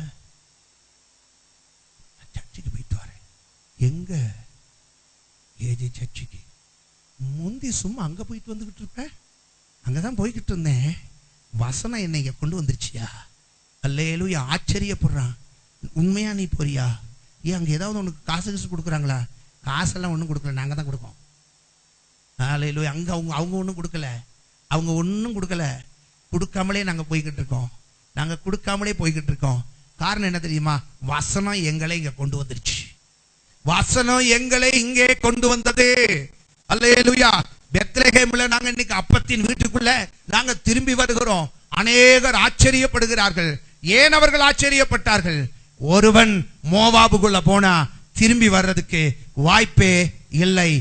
S1: சர்ச்சுக்கு போயிட்டு வர. எங்க? ஏஜி சர்ச்சுக்கு. முந்தி சும்மா அங்க போயிட்டு வந்துகிட்டு இருப்பேன், அங்கதான் போய்கிட்டு இருந்தேன், வசனம் என்னை இங்க கொண்டு வந்துருச்சியா? அல்லேலூயா. ஆச்சரியப்படுறான். உண்மையா நீ போறியா? ஏன் அங்க ஏதாவது உனக்கு காசு கொடுக்குறாங்களா? காசெல்லாம் ஒன்றும் கொடுக்கல, நாங்க தான் கொடுப்போம். அல்லேலூயா. அங்க அவங்க ஒன்றும் கொடுக்கல, அவங்க ஒன்றும் கொடுக்கல. கொடுக்காமலே நாங்க போய்கிட்டு இருக்கோம், நாங்க கொடுக்காமலே போய்கிட்டு இருக்கோம். காரணம் என்ன தெரியுமா? வசனம் எங்களை இங்க கொண்டு வந்துருச்சு. வசனம் எங்களை இங்கே கொண்டு வந்தது. அல்லேலூயா. பெத்லெஹேம்ல நாங்க இன்னைக்கு அப்பத்தின் வீட்டுக்குள்ள நாங்க திரும்பி வருகிறோம். அநேகர் ஆச்சரியப்படுகிறார்கள். ஏன் அவர்கள் ஆச்சரியப்பட்டார்கள்? ஒருவன் மோவாபுக்குள்ள போனா திரும்பி வர்றதுக்கு வாய்ப்பே இல்லை.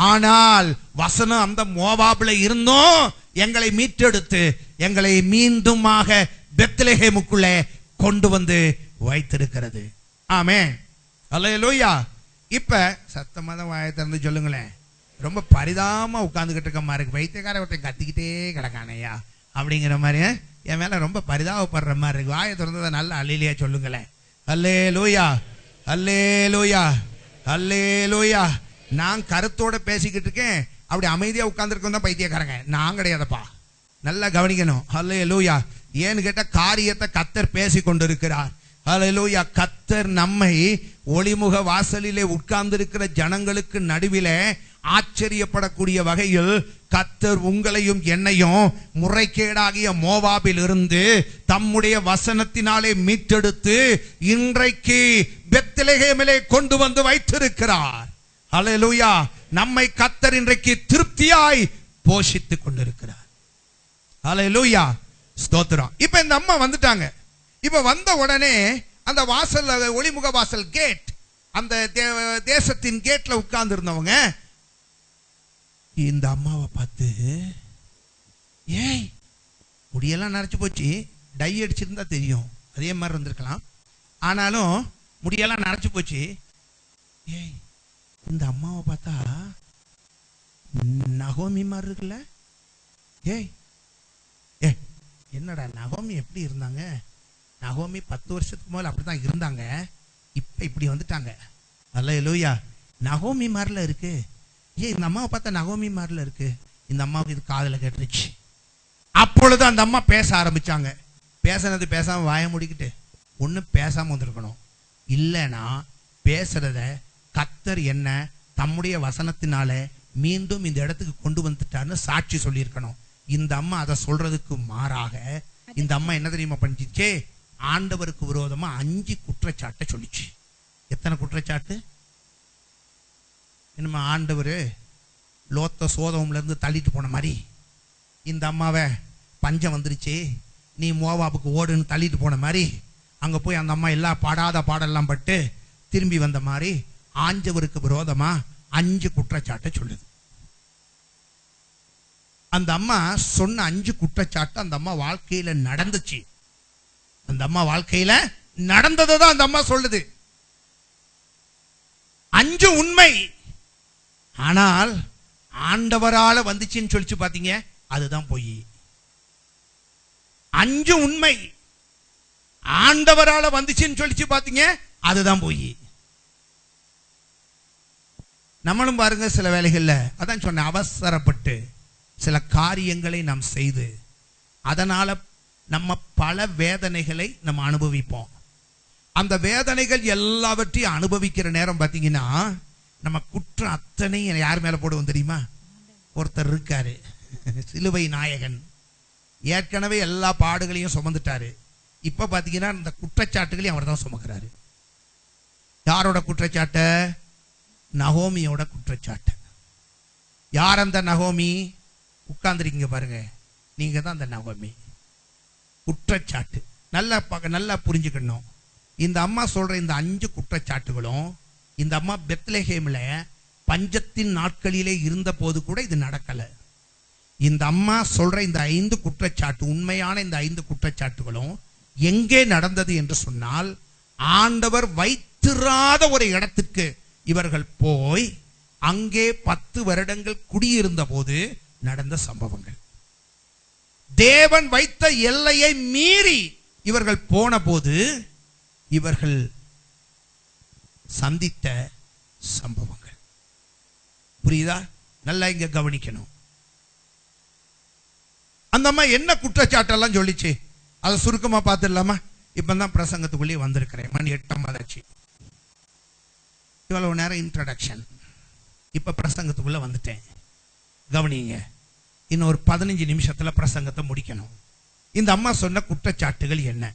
S1: ஆனால் வசனம் அந்த மோவாபுல இருந்தும் எங்களை மீட்டெடுத்து எங்களை மீண்டுமாக பெத்லெஹேமுக்குள்ளே கொண்டு வந்து வைத்திருக்கிறது. ஆமென். அல்லேலூயா. இப்ப சத்தமா தான் வாயை திறந்து சொல்லுங்களேன். ரொம்ப பரிதாபமா உட்கார்ந்துகிட்டு இருக்க மாதிரி இருக்கு. வைத்தியக்கார ஒருத்தன் கத்திக்கிட்டே கிடக்கானையா அப்படிங்கிற மாதிரி என் மேல ரொம்ப பரிதாபப்படுற மாதிரி இருக்கு. வாயை திறந்ததை நல்ல அல்லேலூயா சொல்லுங்களேன். அல்லேலூயா. அல்லேலூயா. அல்லேலூயா. நான் கருத்தோட பேசிக்கிட்டு இருக்கேன், அப்படி அமைதியா உட்கார்ந்துருக்கோம் தான் பைத்தியக்காரங்க. நான் கிடையாதப்பா, நல்லா கவனிக்கணும். அல்லேலூயா. ஏன்னு கேட்ட காரியத்தை கர்த்தர் பேசி கொண்டிருக்கிறார். அல்லேலூயா. கர்த்தர் நம்மை ஒளிமுக வாசலிலே உட்கார்ந்திருக்கிற ஜனங்களுக்கு நடுவிலே ஆச்சரியப்படக்கூடிய வகையில் கர்த்தர் உங்களையும் என்னையும் முறைகேடாகிய மோவாபில் இருந்து தம்முடைய வசனத்தினாலே மீட்டெடுத்து இன்றைக்கு பெத்லெஹேமிலே கொண்டு வந்து வைத்திருக்கிறார். அல்லேலூயா. நம்மை கர்த்தர் இன்றைக்கு திருப்தியாய் போஷித்துக் கொண்டிருக்கிறார். அல்லேலூயா. ஸ்தோத்திரம். இப்ப இந்த அம்மா வந்துட்டாங்க. இப்ப வந்த உடனே அந்த வாசல், ஒளிமுக வாசல் கேட், அந்த தேசத்தின் கேட்ல உட்கார்ந்து இருந்தவங்க இந்த அம்மாவை பார்த்து, ஏய் முடியெல்லாம் நரைச்சு போச்சு, டை அடிச்சிருந்தா தெரியும், அதே மாதிரி இருந்திருக்கலாம், ஆனாலும் முடியெல்லாம் நரைச்சு போச்சு, ஏய் இந்த அம்மாவை பார்த்தா நகோமி மாதிரி இருக்குல்ல, ஏய் ஏ என்னடா நகோமி எப்படி இருந்தாங்க? நகோமி 10 வருஷத்துக்கு முதல்ல அப்படிதான் இருந்தாங்க, இப்ப இப்படி வந்துட்டாங்க. அல்லேலூயா. நகோமி மாதிரில இருக்கு. ஏன் இந்த அம்மாவை பார்த்தா நகோமி மாதிரில இருக்கு. இந்த அம்மாவுக்கு இது காதுல கேட்டுருச்சு. அப்பொழுது அந்த அம்மா பேச ஆரம்பிச்சாங்க. பேசுனது பேசாம வாய முடிக்கிட்டு ஒன்னும் பேசாம வந்திருக்கணும். இல்லைன்னா பேசுறத கர்த்தர் என்ன தம்முடைய வசனத்தினால மீண்டும் இந்த இடத்துக்கு கொண்டு வந்துட்டான்னு சாட்சி சொல்லியிருக்கணும். இந்த அம்மா அதை சொல்றதுக்கு மாறாக இந்த அம்மா என்ன தெரியுமா பண்ணிச்சே? ஆண்டவருக்கு விரோதமா 5 குற்றச்சாட்டை சொல்லிச்சு. எத்தனை குற்றச்சாட்டு? என்னமா ஆண்டவர் லோத்த சோதம்ல இருந்து தள்ளிட்டு போன மாதிரி இந்த அம்மாவை பஞ்சம் வந்துருச்சு, நீ மோவாபுக்கு ஓடுன்னு தள்ளிட்டு போன மாதிரி அங்க போய் அந்த அம்மா எல்லா பாடாத பாடெல்லாம் பட்டு திரும்பி வந்த மாதிரி ஆண்டவருக்கு விரோதமா 5 குற்றச்சாட்டை சொல்லுது. அந்த அம்மா சொன்ன 5 குற்றச்சாட்டு அந்த அம்மா வாழ்க்கையில நடந்துச்சு. அந்த அம்மா வாழ்க்கையில நடந்ததுதான் அந்த அம்மா சொல்லுது. 5 உண்மை, ஆனால் ஆண்டவரால வந்துச்சுன்னு சொல்லிச்சு பாத்தீங்க, அதுதான் போய். 5 உண்மை ஆண்டவரால வந்துச்சுன்னு சொல்லிச்சு பாத்தீங்க, அதுதான் போய். நம்மளும் பாருங்க சில வேளைகள்ல அதான் சொன்ன அவசரப்பட்டு சில காரியங்களை நாம் செய்து அதனால நம்ம பல வேதனைகளை நம்ம அனுபவிப்போம். அந்த வேதனைகள் எல்லாவற்றையும் அனுபவிக்கிற நேரம் பார்த்தீங்கன்னா நம்ம குற்றம் அத்தனை யார் மேல போடுவோம் தெரியுமா? ஒருத்தர் இருக்காரு, சிலுவை நாயகன், ஏற்கனவே எல்லா பாடுகளையும் சுமந்துட்டாரு. இப்ப பாத்தீங்கன்னா இந்த குற்றச்சாட்டுகளையும் அவர் தான் சுமக்கிறாரு. யாரோட குற்றச்சாட்டு? நகோமியோட குற்றச்சாட்டு. யார் அந்த நகோமி? உட்கார்ந்துருக்கீங்க பாருங்க, நீங்க தான் அந்த நகோமி. குற்றச்சாட்டு நல்லா புரிஞ்சுக்கணும். இந்த அம்மா சொல்ற இந்த 5 குற்றச்சாட்டுகளும், இந்த அம்மா பெத்லெஹேம்ல பஞ்சத்தின் நாட்களிலே இருந்த போது கூட இது நடக்கல. இந்த அம்மா சொல்ற இந்த 5 குற்றச்சாட்டு, உண்மையான இந்த 5 குற்றச்சாட்டுகளும் எங்கே நடந்தது என்று சொன்னால், ஆண்டவர் வைத்திராத ஒரு இடத்துக்கு இவர்கள் போய் அங்கே 10 வருடங்கள் குடியிருந்த போது நடந்த சம்பவங்கள். தேவன் வைத்த எல்லையை மீறி இவர்கள் போன போது இவர்கள் சந்தித்த சம்பவங்கள். புரியுதா? நல்லா இங்க கவனிக்கணும். அந்த அம்மா என்ன குற்றச்சாட்டெல்லாம் சொல்லிச்சு, அதை சுருக்கமா பார்த்துடலாமா? இப்பதான் பிரசங்கத்துக்குள்ளே வந்திருக்கிறேன். மணி 8:50. இவ்வளவு நேரம் இன்ட்ரடக்ஷன், இப்ப பிரசங்கத்துக்குள்ள வந்துட்டேன். கவனிங்க, இன்னும் ஒரு 15 நிமிஷத்துல பிரசங்கத்தை முடிக்கணும். இந்த அம்மா சொன்ன குற்றச்சாட்டுகள் என்ன?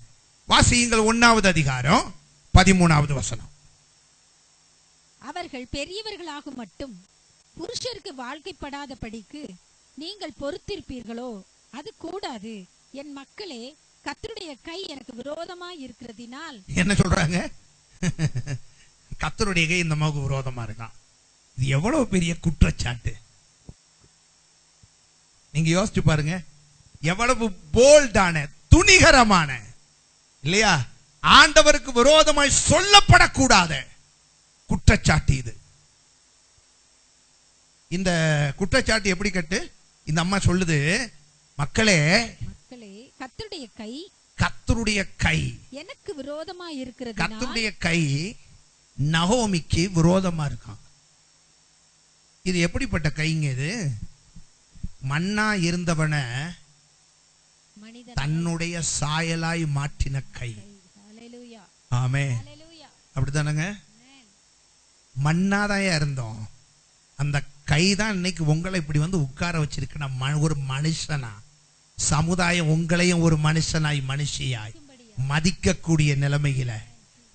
S1: வாசியுங்கள். 1வது அதிகாரம் 13வது வசனம்.
S2: அவர்கள் பெரியவர்களாக மட்டும் புருஷருக்கு வாழ்க்கைப்படாதபடிக்கு நீங்கள் பொறுத்திருப்பீர்களோ? அது கூடாது. என் மக்களே, கர்த்தருடைய கை எனக்கு விரோதமாய் இருக்கிறதினால். என்ன சொல்றாங்க? கர்த்தருடைய கை இந்த அம்மாவுக்கு விரோதமா இருக்கான். இது எவ்வளவு பெரிய குற்றச்சாட்டு நீங்க யோசிச்சு பாருங்க. எவ்வளவு போல்டான, துணிகரமான, இல்லையா, ஆண்டவருக்கு விரோதமாய் சொல்லப்படக்கூடாத குற்றச்சாட்டு இது. இந்த குற்றச்சாட்டு எப்படி கட்டு? இந்த அம்மா சொல்லுது, மக்களே கர்த்தருடைய கை எனக்கு விரோதமா இருக்கிறது. கர்த்தருடைய கை நகோமிக்கு விரோதமா இருக்கான். இது எப்படிப்பட்ட கைங்க? இது மண்ணா இருந்தவன தன்னுடைய சாயலாய் மாற்றின கை. ஆமென். அப்படித்தானங்க? மண்ணாதான் இருந்தோம். அந்த கை தான் இன்னைக்கு உங்களை இப்படி வந்து உட்கார வச்சிருக்க. ஒரு மனுஷனா, சமுதாயம் உங்களையும் ஒரு மனுஷனாய், மனுஷியாய் மதிக்கக்கூடிய நிலைமையில,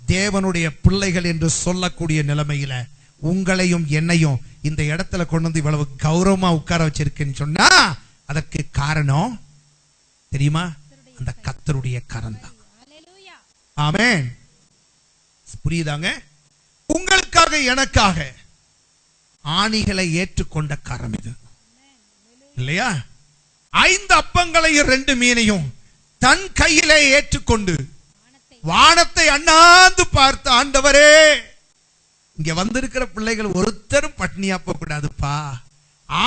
S2: தேவனுடைய பிள்ளைகள் என்று சொல்லக்கூடிய நிலைமையில உங்களையும் என்னையும் இந்த இடத்துல கொண்டு வந்து இவ்வளவு கௌரவமா உட்கார வச்சிருக்கேன்னு சொன்னா, அதற்கு காரணம் தெரியுமா? அந்த கர்த்தருடைய கரம் தான். ஆமென். புரியுதாங்க? உங்களுக்காக எனக்காக ஆணிகளை ஏற்றுக்கொண்ட கரம் இது, இல்லையா? 5 அப்பங்களையும் 2 மீனையும் தன் கையிலே ஏற்றுக்கொண்டு வானத்தை அண்ணாந்து பார்த்த ஆண்டவரே, இங்க வந்திருக்கிற பிள்ளைகள் ஒருத்தரும் பட்னியா போக கூடாதுப்பா,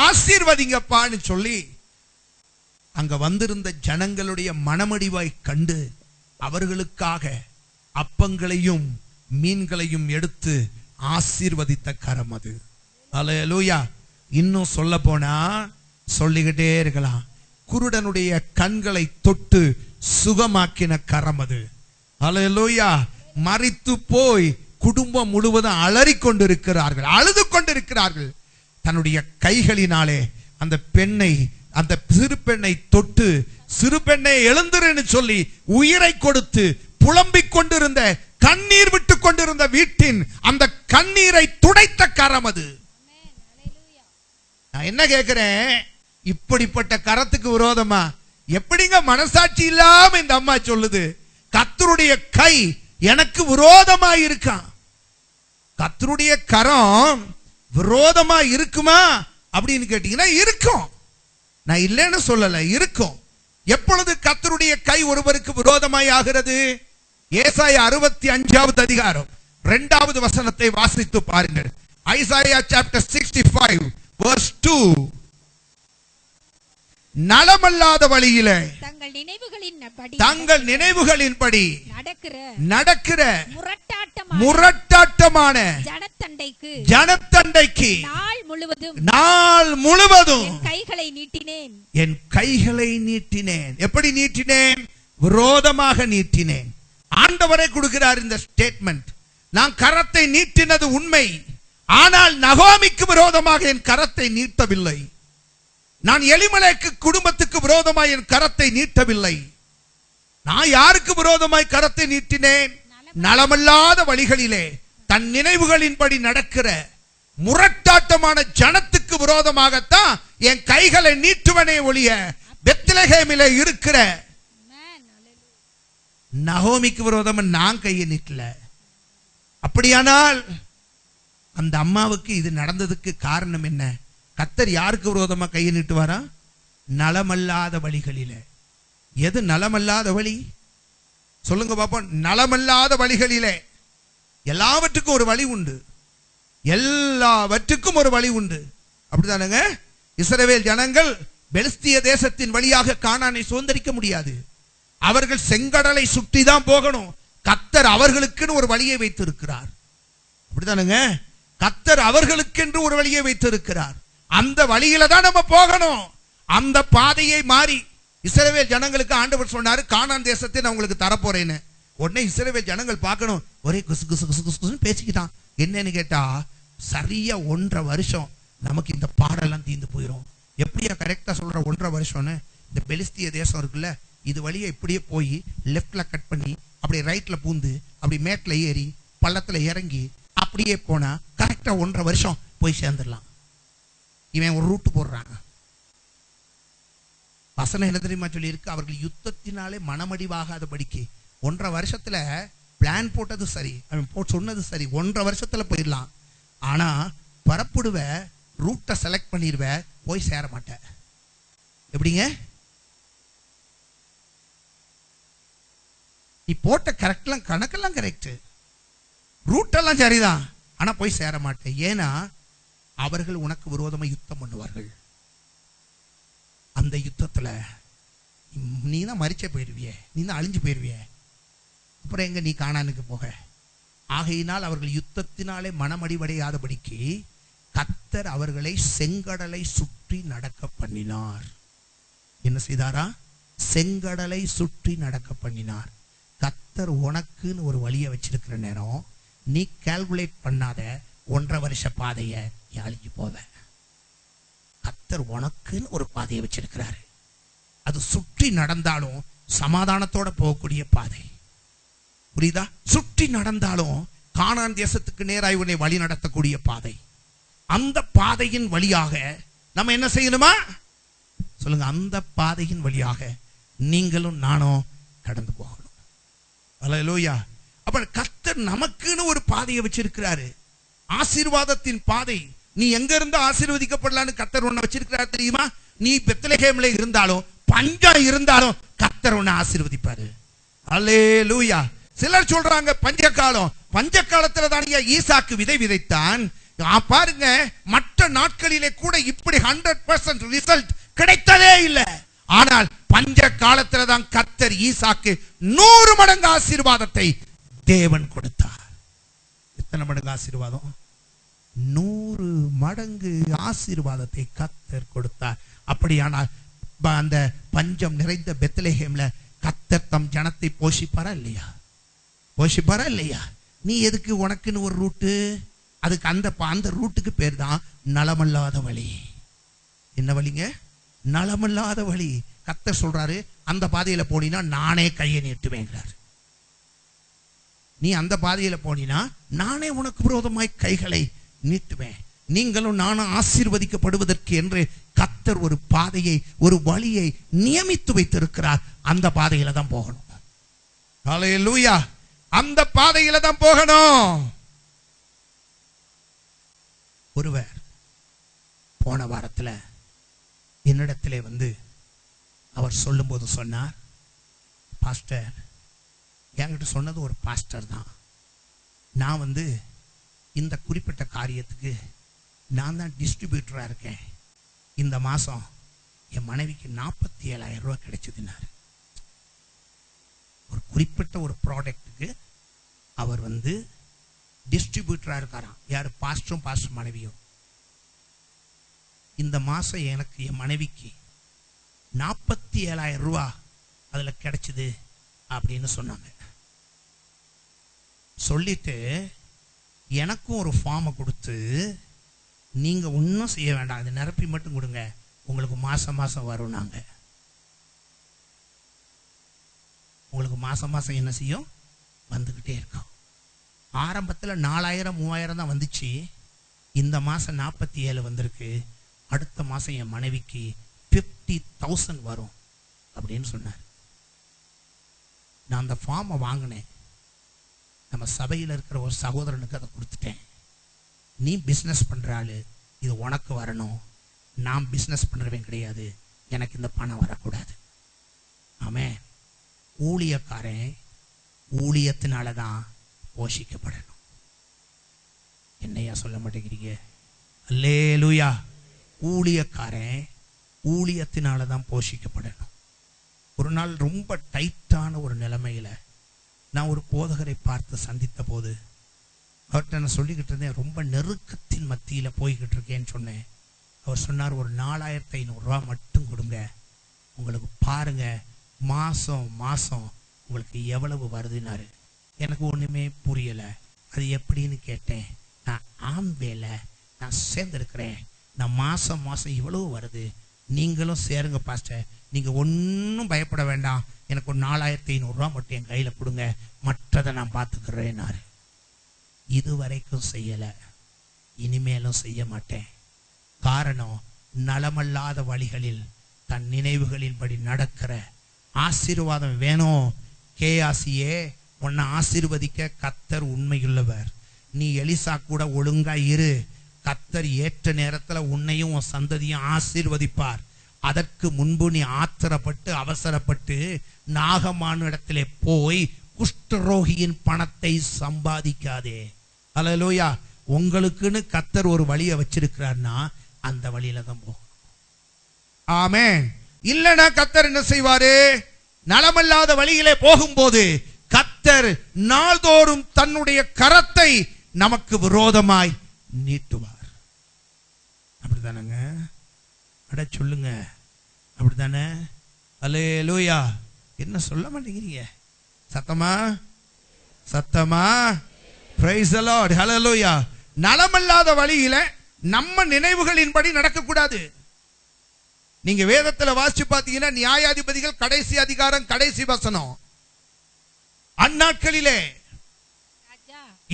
S2: ஆசீர்வதிங்கப்பான்னு சொல்லி அங்க வந்திருந்த ஜனங்களுடைய மனமடிவாய் கண்டு அவர்களுக்காக அப்பங்களையும் மீன்களையும் எடுத்து ஆசீர்வதித்த கரம் அது. அல்லேலூயா. இன்னும் சொல்ல போனா சொல்லிக்கிட்டே இருக்கலாம். குருடனுடைய கண்களை தொட்டு சுகமாக்கின கரம் அது. அல்லேலூயா. மரித்து போய் குடும்பம் முழுவதும் அலறிக் கொண்டிருக்கிறார்கள், அழுது கொண்டிருக்கிறார்கள். தன்னுடைய கைகளினாலே அந்த பெண்ணை, அந்த சிறு பெண்ணை தொட்டு, சிறு பெண்ணை எழுந்திருன்னு சொல்லி உயிரை கொடுத்து புலம்பிக் கொண்டிருந்த, கண்ணீர் விட்டு கொண்டிருந்த வீட்டின் அந்த கண்ணீரை துடைத்த கரம் அது. நான் என்ன கேட்கிறேன், இப்படிப்பட்ட கரத்துக்கு விரோதமா எப்படிங்க மனசாட்சி இல்லாம இந்த அம்மா சொல்லுது, கர்த்தருடைய கை எனக்கு விரோதமா இருக்கான். கர்த்தருடைய கரம் விரோதமா இருக்குமா அப்படின்னு கேட்டீங்கன்னா இருக்கும். நான் இல்லைன்னு சொல்லல, இருக்கும். எப்பொழுது கர்த்தருடைய கை ஒருவருக்கு விரோதமாய் ஆகிறது? ஏசாயா 65வது அதிகாரம் 2வது வசனத்தை வாசித்து பாருங்கள். Isaiah chapter 65 verse 2. நலமல்லாத வழியிலே தங்கள் நினைவுகளின்படி நடக்கிற முரட்டாட்டமான ஜனத்தண்டைக்கு நாள் முழுவதும் என் கைகளை நீட்டினேன். எப்படி நீட்டினேன்? விரோதமாக நீட்டினேன். ஆண்டவரே கொடுக்கிறார் இந்த ஸ்டேட்மெண்ட். நான் கரத்தை நீட்டினது உண்மை, ஆனால் நகோமிக்கு விரோதமாக என் கரத்தை நீட்டவில்லை. நான் எலிமலேக்கு குடும்பத்துக்கு விரோதமாய் என் கரத்தை நீட்டவில்லை. நான் யாருக்கு விரோதமாய் கரத்தை நீட்டினேன்? நலமல்லாத வழிகளிலே தன் நினைவுகளின்படி நடக்கிற முரட்டாட்டமான ஜனத்துக்கு விரோதமாகத்தான் என் கைகளை நீட்டுவனே ஒழிய பெத்லகேமிலே இருக்கிற நகோமிக்கு விரோதமா நான் கையை நீட்டல. அப்படியானால் அந்த அம்மாவுக்கு இது நடந்ததுக்கு காரணம் என்ன? கர்த்தர் யாருக்கு விரோதமா கையை நீட்டுவாரா? நலமல்லாத வழிகளில. எது நலமல்லாத வழி சொல்லுங்க பாப்போம். நலமல்லாத வழிகளிலே. எல்லாவற்றுக்கும் ஒரு வழி உண்டு. எல்லாவற்றுக்கும் ஒரு வழி உண்டு. அப்படிதானுங்க? இஸ்ரவேல் ஜனங்கள் பெலிஸ்திய தேசத்தின் வழியாக கானானை சுதந்தரிக்க முடியாது. அவர்கள் செங்கடலை சுற்றி தான் போகணும். கர்த்தர் அவர்களுக்குன்னு ஒரு வழியை வைத்திருக்கிறார். அப்படிதானுங்க? கர்த்தர் அவர்களுக்கென்று ஒரு வழியை வைத்திருக்கிறார். அந்த வழியில தான் நம்ம போகணும். அந்த பாதையை மாறி இஸ்ரவேல் ஜனங்களுக்கு ஆண்டவர் சொன்னாரு, கானான் தேசத்தை நான் உங்களுக்கு தரப்போறேன்னு. உடனே இஸ்ரவேல் ஜனங்கள் பார்க்கணும், ஒரே குசு குசு குசு குசுன்னு பேசிக்கிட்டான். என்னன்னு கேட்டா, சரியா 1.5 வருஷம் நமக்கு இந்த பாடெல்லாம் தீர்ந்து போயிடும். எப்படியா கரெக்டா சொல்ற 1.5 வருஷம்னு? இந்த பெலிஸ்திய தேசம் இருக்குல்ல, இது வழியே இப்படியே போய் லெஃப்ட்ல கட் பண்ணி அப்படியே ரைட்ல பூந்து அப்படி மேட்ல ஏறி பள்ளத்துல இறங்கி அப்படியே போனா கரெக்டா 1.5 வருஷம் போய் சேர்ந்துடலாம். இவன் ஒரு ரூட் போடுறான். வசனம் என்ன தெரியுமா சொல்லி இருக்கு? அவர்கள் யுத்தத்தினாலே மனமடிவாகாதபடிக்கு 1.5 வருஷத்துல பிளான் போட்டது சரி, அவன் சொன்னது சரி, 1.5 வருஷத்துல போயிடலாம். ஆனா பரப்புடுவ, ரூட்டை செலக்ட் பண்ணிடுவ, போய் சேர மாட்ட. எப்படிங்க? நீ போட்ட கரெக்ட்லாம் கணக்கெல்லாம் கரெக்ட், ரூட்டெல்லாம் சரிதான், ஆனா போய் சேர மாட்டேன். ஏன்னா அவர்கள் உனக்கு விரோதமா யுத்தம் பண்ணுவார்கள். அந்த யுத்தத்துல நீ தான் மரிச்சே போயிருவிய, நீ தான் அழிஞ்சு போயிருவிய. அப்புறம் எங்க நீ கானானுக்கு போக? ஆகையினால் அவர்கள் யுத்தத்தினாலே மனமடிவடையாதபடிக்கு கர்த்தர் அவர்களை செங்கடலை சுற்றி நடக்க பண்ணினார். என்ன செய்தாரா? செங்கடலை சுற்றி நடக்க பண்ணினார். கர்த்தர் உனக்குன்னு ஒரு வழியை வச்சிருக்கிற நேரம் நீ கால்குலேட் பண்ணாத 1.5 வருஷ பாதைய அழிஞ்சு போவ. கர்த்தர் உனக்குன்னு ஒரு பாதையை வச்சிருக்கிறாரு. அது சுற்றி நடந்தாலும் சமாதானத்தோட போகக்கூடிய பாதை. புரியுதா? சுற்றி நடந்தாலும் கானான் தேசத்துக்கு நேராய் உன்னை வழி நடத்தக்கூடிய பாதை. அந்த பாதையின் வழியாக நம்ம என்ன செய்யணுமா சொல்லுங்க? அந்த பாதையின் வழியாக நீங்களும் நானும் கடந்து போகணும். அல்லேலூயா. அப்ப கர்த்தர் நமக்குன்னு ஒரு பாதையை வச்சிருக்கிறாரு. ஆசீர்வாதத்தின் பாதை. நீ எங்க இருந்து ஆசீர்வதிக்கப்படலான்னு கர்த்தர் உன்னை வச்சிருக்கிறார் தெரியுமா? நீ பெத்லகேம்ல இருந்தாலும் பஞ்சம் இருந்தாலும் கர்த்தர் உன்னை ஆசீர்வதிப்பாரு. அல்லேலூயா. சிலர் சொல்றாங்க பஞ்ச காலம், பஞ்ச காலத்துல தான் ஈசாக்கு விதை விதைத்தான். பாருங்க, மற்ற நாட்களிலே கூட இப்படி 100% ரிசல்ட் கிடைத்ததே இல்லை. ஆனால் பஞ்ச காலத்துல தான் கர்த்தர் ஈசாக்கு 100 மடங்கு ஆசீர்வாதத்தை தேவன் கொடுத்தார். எத்தனை மடங்கு ஆசீர்வாதம்? 100 மடங்கு ஆசீர்வாதத்தை கர்த்தர் கொடுத்தார். அப்படியானால் அந்த பஞ்சம் நிறைந்த பெத்லகேம்ல கர்த்தர் தம் ஜனத்தை போஷிப்பாரா இல்லையா? போஷிப்பாரா இல்லையா? நீ எதுக்கு உனக்குன்னு ஒரு ரூட்டு? அதுக்கு அந்த ரூட்டுக்கு பேர் தான் நலமல்லாத வழி. என்ன வழிங்க? நலமல்லாத வழி. கர்த்தர் சொல்றாரு, அந்த பாதையில போனீனா நானே கையை நீட்டுவேங்கிறார். நீ அந்த பாதையில போனீனா நானே உனக்கு விரோதமாய் கைகளை நீட்டுவேன். நீங்களும் நானும் ஆசீர்வதிக்கப்படுவதற்கு என்று கர்த்தர் ஒரு பாதையை, ஒரு வழியை நியமித்து வைத்திருக்கிறார். அந்த பாதையில தான் போகணும். ஹல்லேலூயா. அந்த பாதையில தான் போகணும். ஒருவர் போன வாரத்தில் என்னிடத்திலே வந்து அவர் சொல்லும்போது சொன்னார், பாஸ்டர், என்கிட்ட சொன்னது ஒரு பாஸ்டர் தான். நான் வந்து இந்த குறிப்பிட்ட காரியத்துக்கு நான் தான் டிஸ்ட்ரிபியூட்டராக இருக்கேன். இந்த மாதம் என் மனைவிக்கு 47,000 ரூபா கிடைச்சதுன்னாரு. ஒரு குறிப்பிட்ட ஒரு ப்ராடக்ட்டுக்கு அவர் வந்து டிஸ்ட்ரிபியூட்டராக இருக்காராம். யார்? பாஸ்டரும் பாஸ்டர் மனைவியும். இந்த மாதம் எனக்கு என் மனைவிக்கு 47,000 ரூபா அதில் கிடைச்சிது அப்படின்னு சொன்னாங்க. சொல்லிட்டு எனக்கும் ஒரு ஃபார்மை கொடுத்து, நீங்கள் ஒன்றும் செய்ய வேண்டாம், அதை நிரப்பி மட்டும் கொடுங்க, உங்களுக்கு மாதம் மாதம் வரும். நாங்கள் உங்களுக்கு மாதம் மாதம் என்ன செய்யும்? வந்துக்கிட்டே இருக்கோம்.
S1: ஆரம்பத்தில் 4000 3000 தான் வந்துச்சு. இந்த மாதம் 47 வந்திருக்கு. அடுத்த மாதம் என் மனைவிக்கு 50,000 வரும் அப்படின்னு சொன்னார். நான் அந்த ஃபார்மை வாங்கினேன். நம்ம சபையில் இருக்கிற ஒரு சகோதரனுக்கு அதை கொடுத்துட்டேன். நீ பிஸ்னஸ் பண்ணுற ஆளு, இது உனக்கு வரணும். நான் பிஸ்னஸ் பண்ணுறவன் கிடையாது, எனக்கு இந்த பணம் வரக்கூடாது. ஆமென். ஊழியக்காரன் ஊழியத்தினால தான் போஷிக்கப்படணும். என்னையா சொல்ல மாட்டேங்கிறீங்க? அல்லேலூயா. ஊழியக்காரன் ஊழியத்தினால தான் போஷிக்கப்படணும். ஒரு நாள் ரொம்ப டைட்டான ஒரு நிலைமையில நான் ஒரு போதகரை பார்த்து சந்தித்த போது அவர்கிட்ட நான் சொல்லிக்கிட்டு இருந்தேன். ரொம்ப நெருக்கத்தின் மத்தியில் போய்கிட்டு இருக்கேன்னு சொன்னேன். அவர் சொன்னார், ஒரு 4500 ரூபா மட்டும் கொடுங்க, உங்களுக்கு பாருங்க மாசம் மாசம் உங்களுக்கு எவ்வளவு வருதுன்னாரு. எனக்கு ஒண்ணுமே புரியல. அது எப்படின்னு கேட்டேன். நான் ஆம்பேல நான் சேர்ந்திருக்கிறேன், நான் மாசம் மாசம் இவ்வளவு வருது, நீங்களும் சேருங்க பாஸ்டர், நீங்க ஒன்றும் பயப்பட வேண்டாம், எனக்கு ஒரு 4500 ரூபா மட்டும் என் கையில கொடுங்க, மற்றதை நான் பார்த்துக்கிறேன்னாரு. இதுவரைக்கும் செய்யல, இனிமேலும் செய்ய மாட்டேன். காரணம், நலமல்லாத வழிகளில் தன் நினைவுகளின்படி நடக்கிற ஆசீர்வாதம் வேணும். கேயாசியே, உன்னை ஆசீர்வதிக்க கர்த்தர் உண்மையுள்ளவர். நீ எலிசா கூட ஒழுங்கா இரு, கர்த்தர் ஏற்ற நேரத்தில் உன்னையும் உன் சந்ததியும் ஆசீர்வதிப்பார். அதற்கு முன்பு நீ ஆத்திரப்பட்டு அவசரப்பட்டு நாகமான இடத்திலே போய் குஷ்டரோகியின் பணத்தை சம்பாதிக்காதே. அல்லேலூயா. உங்களுக்குன்னு கர்த்தர் ஒரு வழியை வச்சிருக்கிறார்னா அந்த வழியில தான் போகும். ஆமென். இல்லனா கர்த்தர் என்ன செய்வாரு? நலமல்லாத வழியிலே போகும்போது கர்த்தர் நாள்தோறும் தன்னுடைய கரத்தை நமக்கு விரோதமாய் நீட்டுவார். அப்படிதானங்க? அட சொல்லுங்க, அப்படித்தானே? அல்லேலூயா. என்ன சொல்ல மாட்டேங்கிறீங்க? சத்தமா சத்தமா? Praise the Lord. ஹல்லேலூயா. நலமல்லாத வழியில நம்ம நினைவுகளின்படி நடக்கக்கூடாது. நீங்க வேதத்துல வாசிச்சு பாத்தீங்கன்னா நியாயாதிபதிகள் கடைசி அதிகாரம் கடைசி வசனம், அந்நாட்களிலே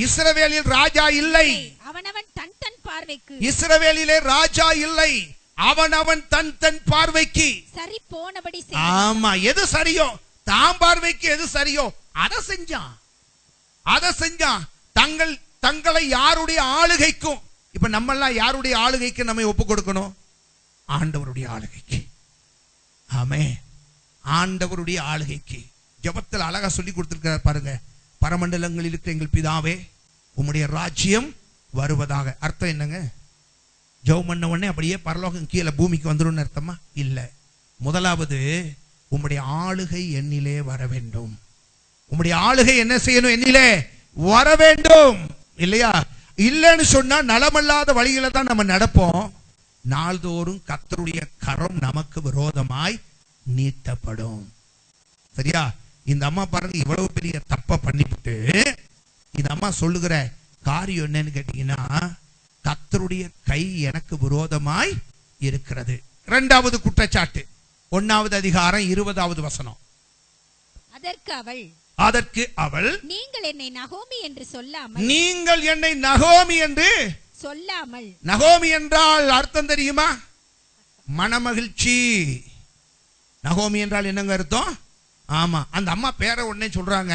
S1: இஸ்ரவேலில் ராஜா இல்லை,
S3: அவனவன் தன் தன் பார்வைக்கு.
S1: இஸ்ரவேலிலே ராஜா இல்லை, அவனவன் தன் தன் பார்வைக்கு
S3: சரி போனபடி.
S1: ஆமா, எது சரியோ தான் பார்வைக்கு எது சரியோ அதை செஞ்சான், அதை செஞ்சான். தங்களை யாருடைய ஆளுகைக்கும், இப்ப நம்ம எல்லாம் யாருடைய ஆளுகைக்கு நம்ம ஒப்பு கொடுக்கணும்? ஆண்டவருடைய ஆளுகைக்கு. ஆமென். ஆண்டவருடைய ஆளுகைக்கு. ஜெபத்தில் அழகா சொல்லி கொடுத்திருக்கிறார் பாருங்க. பரமண்டலங்களில் இருக்கிற எங்கள் பிதாவே, உம்முடைய ராஜ்யம் வருவதாக. அர்த்தம் என்னங்க? ஜெபம் பண்ண உடனே அப்படியே பரலோகம் கீழே பூமிக்கு வந்துடும் அர்த்தமா? இல்ல. முதலாவது உம்முடைய ஆளுகை என்னிலே வர வேண்டும். உம்முடைய ஆளுகை என்ன செய்யணும்? என்னிலே வர வேண்டும். இல்லையா? இல்லைன்னு சொன்னா நலமல்லாத வழியில தான் நம்ம நடப்போம். நாள்தோறும் கர்த்தருடைய கரம் நமக்கு விரோதமாய் நீட்டப்படும். சரியா? இந்த அம்மா பாருங்க, இவ்வளவு பெரிய தப்ப பண்ணிவிட்டு இந்த அம்மா சொல்லுகிற காரியம் என்னன்னு கேட்டீங்கன்னா, கர்த்தருடைய கை எனக்கு விரோதமாய் இருக்கிறது. இரண்டாவது குற்றச்சாட்டு, 1வது அதிகாரம் 20வது வசனம். அதற்கு அவள்
S3: நீங்கள் என்னை நகோமி என்று சொல்லாமல்,
S1: நீங்கள் என்னை நகோமி என்று
S3: சொல்லாமல்.
S1: நகோமி என்றால் அர்த்தம் தெரியுமா? மனமகிழ்ச்சி. நகோமி என்றால் என்னங்க அர்த்தம்? ஆமா, அந்த அம்மா பேரை உடனே சொல்றாங்க,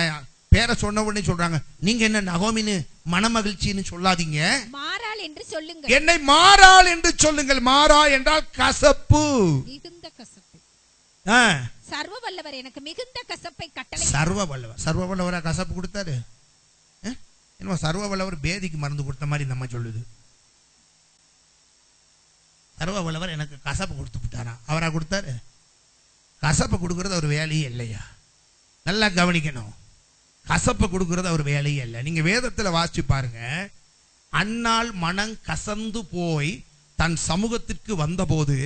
S1: பேரை சொன்ன உடனே சொல்றாங்க, நீங்க என்ன நகோமின்னு மனமகிழ்ச்சின்னு சொல்லாதீங்க,
S3: மாறாள் என்று சொல்லுங்க.
S1: என்னை மாறாள் என்று சொல்லுங்கள். மாறா என்றால் கசப்பு,
S3: மிகுந்த கசப்பு.
S1: ஆ,
S3: சர்வ வல்லவர் எனக்கு மிகுந்த கசப்பை கட்டளை.
S1: சர்வ வல்லவர். சர்வ வல்லவரா கசப்பு கொடுத்தாரு? என்ன சர்வ வல்லவர் பேதிக்கு மருந்து கொடுத்த மாதிரி நம்ம சொல்லுது. சர்வ வல்லவர் எனக்கு கசப்பு கொடுத்து விட்டாரா? அவரா கொடுத்தாரு? கசப்பை கொடுக்கறது அவர் வேலையே இல்லையா? நல்லா கவனிக்கணும். கசப்பை கொடுக்கறது அவர் வேலையே இல்லை. நீங்க வேதத்துல வாசிச்சு பாருங்க. அன்னாள் மனம் கசந்து போய் தன் சமூகத்திற்கு வந்தபோது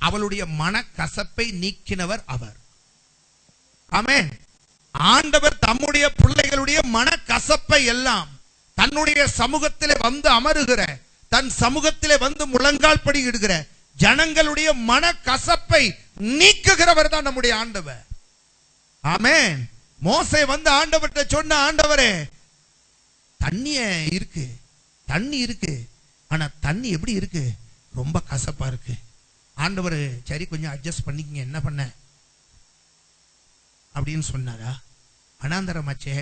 S1: அவளுடைய மன கசப்பை நீக்கினவர் அவர். ஆமென். ஆண்டவர் தம்முடைய பிள்ளைகளுடைய மன கசப்பை எல்லாம் தன்னுடைய சமூகத்திலே வந்து அமருகிற, தன் சமூகத்திலே வந்து முழங்கால் படியிடுகிற ஜனங்களுடைய மன கசப்பை நீக்குகிறவர் தான் நம்முடைய
S2: தண்ணி இருக்கு, ஆனா தண்ணி எப்படி இருக்கு? ரொம்ப கசப்பா இருக்கு. ஆண்டவர் சரி கொஞ்சம் அட்ஜஸ்ட் பண்ணிக்கங்க, என்ன பண்ண அப்படின்னு சொன்னாரா? அனாந்தரமாச்சே,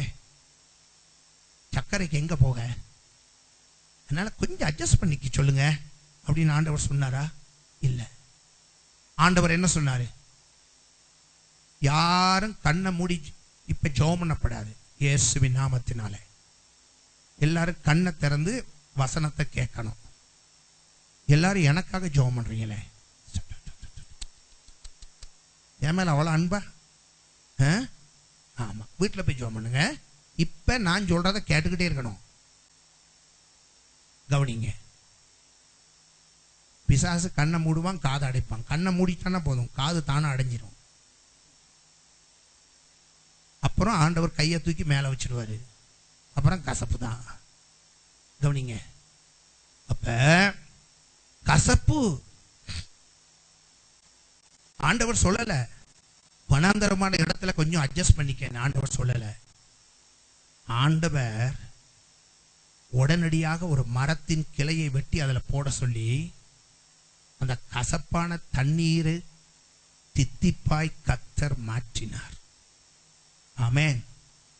S2: சர்க்கரைக்கு எங்க போக, அதனால கொஞ்சம் அட்ஜஸ்ட் பண்ணிக்க சொல்லுங்க அப்படின்னு ஆண்டவர் சொன்னாரா? இல்ல. ஆண்டவர் என்ன சொன்னாரு? யாரும் கண்ணை மூடி இப்ப ஜெபம் பண்ணப்படாது, இயேசுவின் நாமத்தினாலே. எல்லாரும் கண்ணை திறந்து வசனத்தை கேட்கணும். எல்லாரும் எனக்காக ஜெபம் பண்றீங்களே, என் மேல அவ்வளவு அன்பா? ஆமா, வீட்டுல போய் ஜெபம் பண்ணுங்க. இப்ப நான் சொல்றதை கேட்டுக்கிட்டே இருக்கணும். கவனிங்க. பிசாசு கண்ணை மூடுவான், காதை அடைப்பான். கண்ணை மூடிட்டானா போதும், காது தானே அடைஞ்சிடும். அப்புறம் ஆண்டவர் கையை தூக்கி மேல வச்சிருவாரு. அப்புறம் கசப்பு தான். கவனிங்க. அப்ப கசப்பு ஆண்டவர் சொல்லல, வனாந்தரமான இடத்துல கொஞ்சம் அட்ஜஸ்ட் பண்ணிக்க ஆண்டவர் சொல்லல. ஆண்டவர் உடனடியாக ஒரு மரத்தின் கிளையை வெட்டி அதுல போட சொல்லி அந்த கசப்பான தண்ணீர் தித்திப்பாய் கர்த்தர் மாற்றினார். ஆமென்.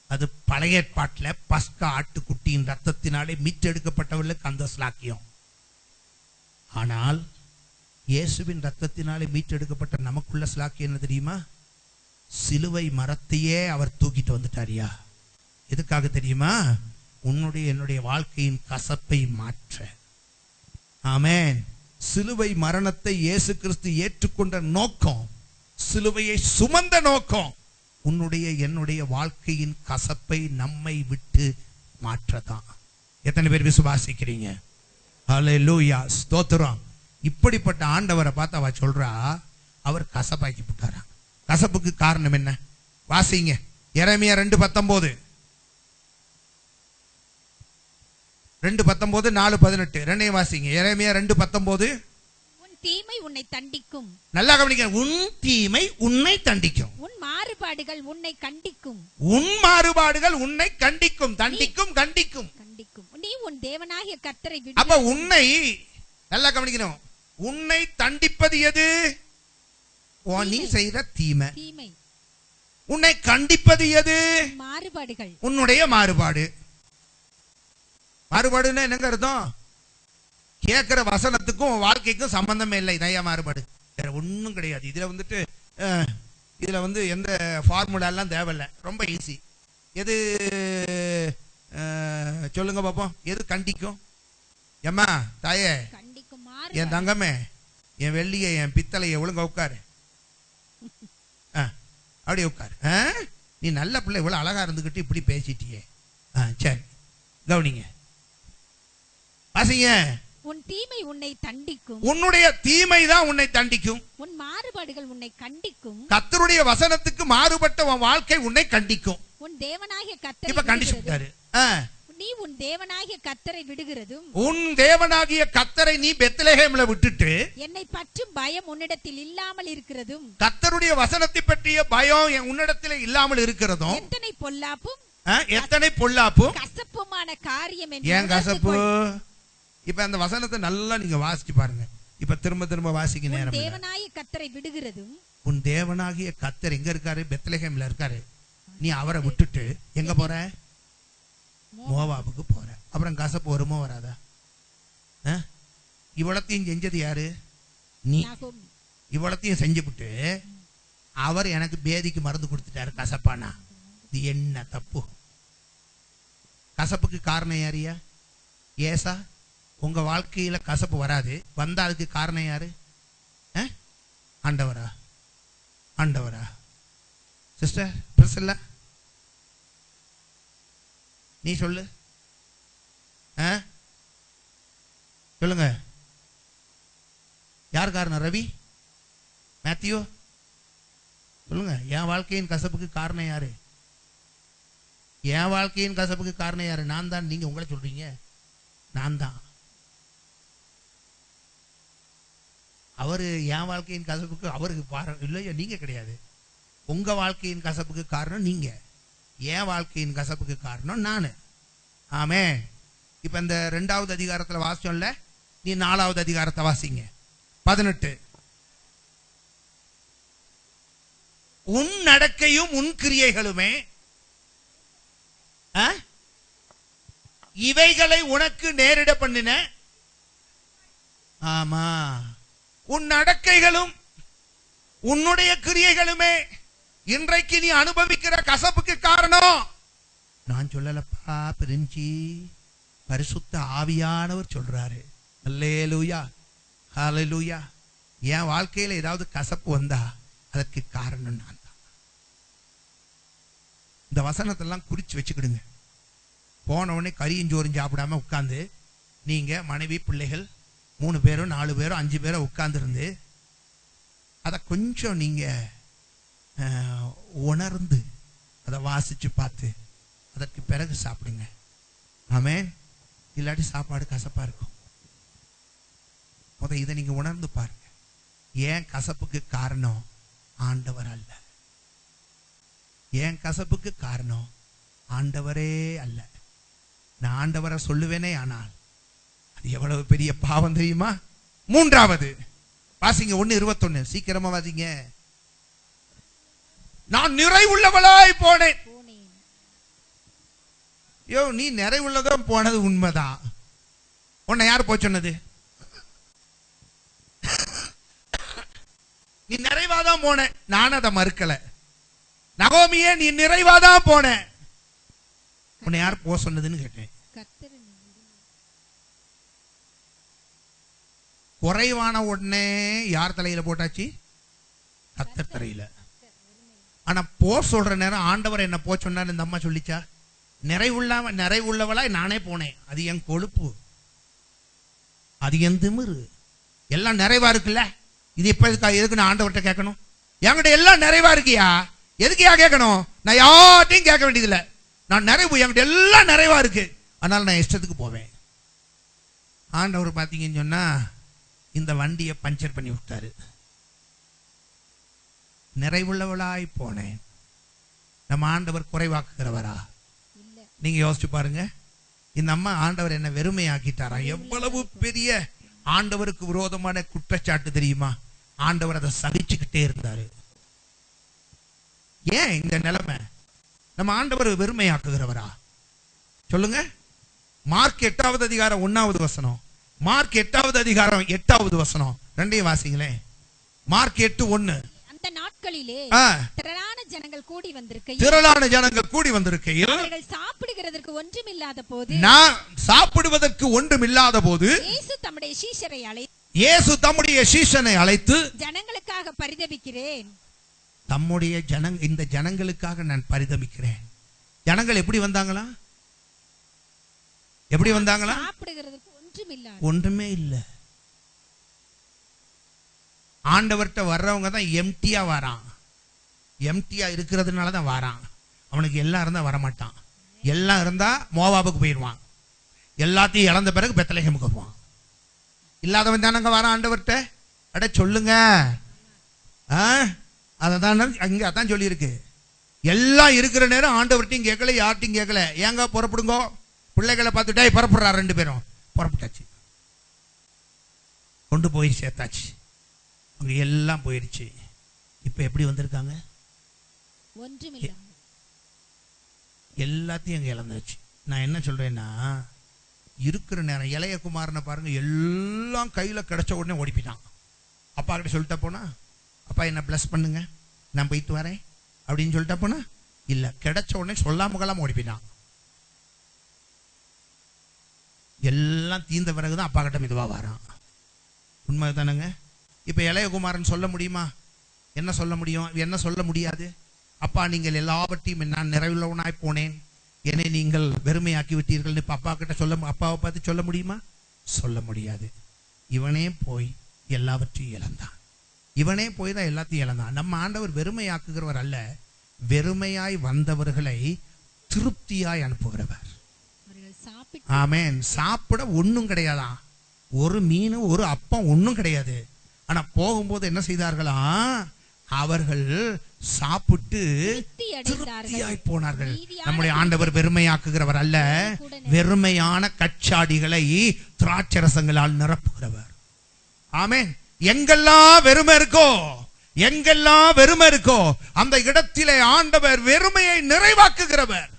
S2: அது பழைய ஏற்பாட்டில் பஸ்கா ஆட்டுக்குட்டியின் ரத்தத்தினாலே மீட்டெடுக்கப்பட்டவர்களுக்கு அந்த ஸ்லாக்கியம். ஆனால் இயேசுவின் ரத்தத்தினாலே மீட்டெடுக்கப்பட்ட நமக்குள்ள ஸ்லாக்கியம் என்ன தெரியுமா? சிலுவை மரத்தையே அவர் தூக்கிட்டு வந்துட்டாரியா. எதுக்காக தெரியுமா? உன்னுடைய என்னுடைய வாழ்க்கையின் கசப்பை மாற்ற. ஆமென். சிலுவை மரணத்தை இயேசு கிறிஸ்து ஏற்றுக்கொண்ட நோக்கம், சிலுவையை சுமந்த நோக்கம், உன்னுடைய என்னுடைய வாழ்க்கையின் கசப்பை நம்மை விட்டு மாற்றதான். எத்தனை பேர் விசுவாசிக்கிறீங்க? ஹல்லேலூயா, ஸ்தோத்திரம். இப்படிப்பட்ட ஆண்டவரை பார்த்து அவ சொல்றா, அவர் கசப்பாக்கி விட்டாரா. கசப்புக்கு காரணம் என்ன? வாசிங்க எரேமியா 2:19, 2:19, 4:18 ரெண்டையும் வாசிங்க. எரேமியா 2:19.
S3: உன் தீமை உன்னை தண்டிக்கும்.
S2: நல்லா கவனிங்க. உன் தீமை உன்னை தண்டிக்கும்.
S3: உன் மாறுபாடுகள் உன்னை கண்டிக்கும்.
S2: உன் மாறுபாடுகள் உன்னை கண்டிக்கும். தண்டிக்கும், கண்டிக்கும்.
S3: நீ உன் தேவனாகிய கர்த்தரை விடு.
S2: அப்ப உன்னை நல்லா கவனிக்கணும். உன்னை தண்டிப்பது எது? நீ செய்யற தீமை. உன்னை கண்டிப்பது எது?
S3: மாறுபாடுகள்.
S2: உன்னுடைய மாறுபாடு. மாறுபாடுன்னா என்னங்க அர்த்தம்? கேட்கிற வசனத்துக்கும் வாழ்க்கைக்கும் சம்பந்தமே இல்லை. இதையா மாறுபாடு? வேற ஒன்றும் கிடையாது. இதுல வந்துட்டு இதுல வந்து எந்த ஃபார்முலா எல்லாம் தேவையில்லை, ரொம்ப ஈஸி. எது சொல்லுங்க பாப்போம், எது கண்டிக்கும்? ஏம்மா தாயே, என் தங்கமே, என் வெள்ளியை, என் பித்தளையை ஒழுங்கா உட்காரு. அப்படியே உட்காரு. நீ நல்ல பிள்ளை, இவ்வளவு அழகா இருந்துகிட்டு இப்படி பேசிட்டியே. சரி கவனிங்க, வாசிங்க.
S3: உன் தீமை உன்னை தண்டிக்கும்.
S2: உன்னுடைய தீமை தான் உன்னை தண்டிக்கும்.
S3: உன் மாறுபாடுகள் உன்னை கண்டிக்கும்.
S2: கர்த்தருடைய வசனத்துக்கு மாறுபட்ட உன் வாழ்க்கை உன்னை கண்டிக்கும்.
S3: உன் தேவனாகிய கர்த்தரை
S2: இப்ப கண்டிச்சுட்டாரு.
S3: நீ உன் தேவனாகிய கர்த்தரை விடுகிறதும்,
S2: உன் தேவனாகிய கர்த்தரை நீ பெத்லெகேம்ல விட்டுட்டு
S3: என்னை பற்றும் பயம் உன்னிடத்தில் இல்லாமல் இருக்கிறதும்,
S2: கர்த்தருடைய வசனத்தை பற்றிய பயம் உன்னிடத்தில் இல்லாமல் இருக்கிறதும்
S3: எத்தனை பொல்லாப்பும்
S2: எத்தனை பொல்லாப்பும்
S3: கசப்புமான காரியம்.
S2: ஏன் கசப்பு? இப்ப அந்த வசனத்தை நல்லா நீங்க வாசிச்சு பாருங்க. இப்ப திரும்ப திரும்ப வாசிக்க நேரம்.
S3: தேவனாகிய கர்த்தரை விடுகிறதும்,
S2: உன் தேவனாகிய கர்த்தர் எங்க இருக்காரு? பெத்லெகேம்ல இருக்காரு. நீ அவரை விட்டுட்டு எங்க போற? மோவாபுக்கு போற. அப்புறம் கசப்பு வருமோ வராதா? இவ்வளத்தையும் செஞ்சது யாரு? நீ. இவ்வளத்தையும் செஞ்சுவிட்டு அவர் எனக்கு பேதிக்கு மருந்து கொடுத்துட்டாரு கசப்பானா. இது என்ன தப்பு? கசப்புக்கு காரணம் யாரியா? ஏசா? உங்க வாழ்க்கையில கசப்பு வராது, வந்தா அதுக்கு காரணம் யாரு? ஆண்டவரா? ஆண்டவரா? சிஸ்டர் பிரசல்ல, நீ சொல்லு. சொல்லுங்க, யார் காரணம்? ரவி, மேத்யூ சொல்லுங்க. என் வாழ்க்கையின் கசப்புக்கு காரணம் யாரு? என் வாழ்க்கையின் கசப்புக்கு காரணம் யாரு? நான் தான். நீங்க உங்களை சொல்றீங்க, நான் தான். அவரு என் வாழ்க்கையின் கசப்புக்கு அவருக்கு இல்லையா? நீங்க கிடையாது. உங்க வாழ்க்கையின் கசப்புக்கு காரணம் நீங்க, என் வாழ்க்கையின் கசப்புக்கு காரணம் நானு. ஆமே. இப்ப இந்த 2வது அதிகாரத்துல வாசிச்சோம்ல, நீ 4வது அதிகாரத்தை வாசிங்க. 18. உன் நடக்கையும் உன் கிரியைகளுமே இவைகளை உனக்கு நேரிட பண்ணின. ஆமா, உன் நடக்கைகளும் உன்னுடைய கிரியைகளுமே இன்றைக்கு நீ அனுபவிக்கிற கசப்புக்கு காரணம். நான் சொல்லலப்பா, பிரிஞ்சி பரிசுத்த ஆவியானவர் சொல்றாரு. அல்லேலூயா, ஹல்லேலூயா. என் வாழ்க்கையில ஏதாவது கசப்பு வந்தா அதற்கு காரணம் நான் தான். இந்த வசனத்தெல்லாம் குறிச்சு வச்சுக்கிடுங்க. போன உடனே கறியும் சோறும் சாப்பிடாம உட்கார்ந்து நீங்க மனைவி பிள்ளைகள் 3 பேரோ 4 பேரோ 5 பேரோ உட்கார்ந்து இருந்து அதை கொஞ்சம் நீங்க உணர்ந்து அதை வாசிச்சு பார்த்து அதற்கு பிறகு சாப்பிடுங்க. ஆமென். இல்லாட்டி சாப்பாடு கசப்பா இருக்கும். இதை நீங்க உணர்ந்து பாருங்க. ஏன் கசப்புக்கு காரணம் ஆண்டவர் அல்ல. ஏன் கசப்புக்கு காரணம் ஆண்டவரே அல்ல. நான் ஆண்டவரை சொல்லுவேனே, ஆனால் அது எவ்வளவு பெரிய பாவம் தெரியுமா? 3வது வாசிங்க, 1:21. சீக்கிரமா வாசிங்க. நான் நிறைவுள்ளவளாய் போனேன். யோ, நீ நிறைவுள்ளதான் போனது உண்மைதான். உன்னை யார் போய் சொன்னது? நீ நிறைவாதான் போன, நான் அதை மறுக்கல. நகோமியே, நீ நிறைவாதான் போன, உன்னை யார் போக சொன்னதுன்னு கேட்டேன். குறைவான உடனே யார் தலையில போட்டாச்சு? கர்த்தர் தலையில. ஆனா போ சொல்ற நேரம் ஆண்டவர் என்ன போ சொன்னார். இந்த அம்மா சொல்லிச்சா? நிறைவுள்ளவளாய் நானே போனேன். அது என் கொழுப்பு, அது என் திமிரு. எல்லாம் நிறைவா இருக்குல்ல. இது இப்ப எதுக்கு நான் ஆண்டவர்கிட்ட கேட்கணும்? என்கிட்ட எல்லாம் நிறைவா இருக்கியா, எதுக்கு கேட்கணும்? நான் யார்ட்டையும் கேட்க வேண்டியதில்லை. நான் நிறைவு, என்கிட்ட எல்லாம் நிறைவா இருக்கு, அதனால நான் இஷ்டத்துக்கு போவேன். ஆண்டவர் பாத்தீங்கன்னு சொன்னா இந்த வண்டியை பஞ்சர் பண்ணி விட்டாரு. நிறைவுள்ளவளாய் போனேன். நம்ம ஆண்டவர் குறைவாக்குகிறவரா? நீங்க யோசிச்சு பாருங்க. இந்த அம்மா ஆண்டவர் என்ன வெறுமையாக்கிட்டாரா? எவ்வளவு பெரிய ஆண்டவருக்கு விரோதமான குற்றச்சாட்டு தெரியுமா? ஆண்டவர் அதை சகிச்சுக்கிட்டே இருந்தாரு. ஏன் இந்த நிலைமை? நம்ம ஆண்டவர் வெறுமையாக்குகிறவரா? சொல்லுங்க. மார்க் 8வது அதிகாரம் 1வது வசனம். மார்க் 8வது அதிகாரம் 8வது வசனம். ரெண்டையும் வாசிங்களேன். மார்க் 8:1.
S3: அந்த நாட்களிலே திரளான ஜனங்கள் கூடி வந்திருக்கையில் அவர்கள் சாப்பிடுகிறதற்கு ஒன்றுமில்லாத போது,
S2: நான் சாப்பிடுவதற்கு ஒன்றுமில்லாத போது
S3: இயேசு தம்முடைய சீஷனை அழைத்து ஜனங்களுக்காக பரிதபிக்கிறேன்.
S2: இந்த ஜனங்களுக்காக நான் பரிதபிக்கிறேன். ஜனங்கள் எப்படி வந்தாங்களா? எப்படி வந்தாங்களா?
S3: சாப்பிடுகிறதுக்கு
S2: ஒன்றுமே இல்ல. ஆண்டவர்கிட்ட வர்றவங்க தான் எம்டியா வரான். எம்டியா இருக்கிறதுனால தான் வரான். அவனுக்கு எல்லாம் இருந்தா வரமாட்டான். எல்லாம் இருந்தா மோவாபுக்கு போயிடுவான். எல்லாத்தையும் இழந்த பிறகு பெத்லகேமுக்கு போவான். இல்லாதவன் தானங்க வரான் ஆண்டவர்கிட்ட. அட சொல்லுங்க. அதான் சொல்லி இருக்கு. எல்லாம் இருக்கிற நேரம் ஆண்டவர்கிட்டையும் கேட்கல, யார்ட்டையும் கேட்கல. ஏங்க புறப்படுங்கோ, பிள்ளைகளை பார்த்துட்டே புறப்படுறாரு. 2 பேரும் புறப்பட்டாச்சு, கொண்டு போய் சேர்த்தாச்சு. அங்க எல்லாம் போயிடுச்சு. இப்ப எப்படி வந்திருக்காங்க? எல்லாத்தையும் அங்க இழந்தாச்சு. நான் என்ன சொல்றேன்னா, இருக்கிற நேரம் இளைய குமாரனை பாருங்க, எல்லாம் கையில கிடைச்ச உடனே ஓடிப்பிட்டான். அப்பா கிட்ட சொல்லிட்டா போனா, அப்பா என்ன பிளஸ் பண்ணுங்க, நான் போயிட்டு வரேன் அப்படின்னு சொல்லிட்டா போனா, இல்ல, கிடைச்ச உடனே சொல்லாம கொள்ளாம ஓடிப்பிட்டான். எல்லாம் தீர்ந்த பிறகுதான் அப்பா கிட்ட மெதுவா வரான். உண்மை தானங்க? இப்ப இளையகுமாரன் சொல்ல முடியுமா? என்ன சொல்ல முடியும்? என்ன சொல்ல முடியாது? அப்பா, நீங்கள் எல்லாவற்றையும் நான் நிறைவுள்ளவனாய் போனேன், என்னை நீங்கள் வெறுமையாக்கி விட்டீர்கள். இப்ப அப்பா கிட்ட அப்பாவை பார்த்து சொல்ல முடியுமா? சொல்ல முடியாது. இவனே போய் எல்லாவற்றையும் இழந்தான். இவனே போய் தான் எல்லாத்தையும் இழந்தான். நம்ம ஆண்டவர் வெறுமையாக்குகிறவர் அல்ல, வெறுமையாய் வந்தவர்களை திருப்தியாய் அனுப்புகிறவர். ஆமென். சாப்பிட ஒண்ணும் கிடையாதான். ஒரு மீன், ஒரு அப்பம் ஒண்ணும் கிடையாது. ஆனா போகும்போது என்ன செய்தார்களா? அவர்கள் சாப்பிட்டு திருப்தியாய் போனார்கள். நம்முடைய ஆண்டவர் வெறுமையாக்குகிறவர் அல்ல, வெறுமையான கச்சாடிகளை திராட்சரசங்களால் நிரப்புகிறவர். ஆமென். எங்கெல்லாம் வெறுமை இருக்கோ, எங்கெல்லாம் வெறுமை இருக்கோ அந்த இடத்திலே ஆண்டவர் வெறுமையை நிறைவாக்குகிறவர்.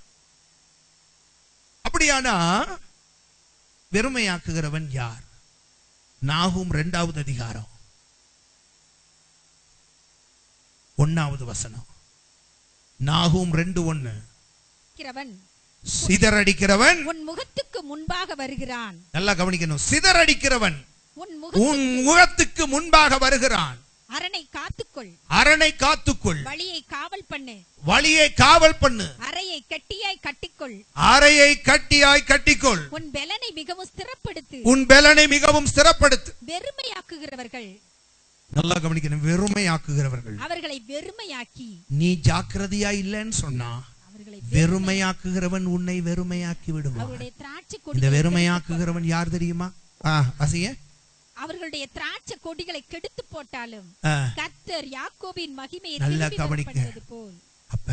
S2: அப்படியானா வெறுமையாக்குகிறவன் யார்? நாகூம் 2வது அதிகாரம் 1வது வசனம். நாகூம் 2:1. சிதறடிக்கிறவன்
S3: உன் முகத்துக்கு முன்பாக வருகிறான்.
S2: நல்லா கவனிக்கணும். சிதறடிக்கிறவன் உன் முகத்துக்கு முன்பாக வருகிறான்.
S3: அரணை காத்துக்கொள்,
S2: அரணை காத்துக்கொள்.
S3: வழியை காவல் பண்ணு,
S2: வழியை காவல் பண்ணு.
S3: அறையை கட்டியாய் கட்டிக்கொள்,
S2: அறையை கட்டியாய் கட்டிக்கொள்.
S3: உன் பெலனை மிகவும் ஸ்திரப்படுத்து,
S2: உன் பெலனை மிகவும் ஸ்திரப்படுத்து.
S3: வெறுமையாக்குகிறவர்கள்,
S2: நல்லா கவனிக்கணும், வெறுமையாக்குகிறவர்கள்.
S3: அவர்களை வெறுமையாக்கி,
S2: நீ ஜாக்கிரதையா இல்லைன்னு சொன்னா வெறுமையாக்குகிறவன் உன்னை வெறுமையாக்கி விடுவான்.
S3: அவருடைய திராட்சை
S2: இந்த
S3: கொடி,
S2: வெறுமையாக்குகிறவன் யார் தெரியுமா? வாசிங்க.
S3: அவர்களுடைய திராட்சை கொடிகளை கெடுத்து போட்டாலும் கர்த்தர் யாக்கோபின் மகிமையை
S2: நல்லா
S3: திரும்பி
S2: கவனிக்க.
S3: வரப்பண்ணுவது போல்.
S2: அப்ப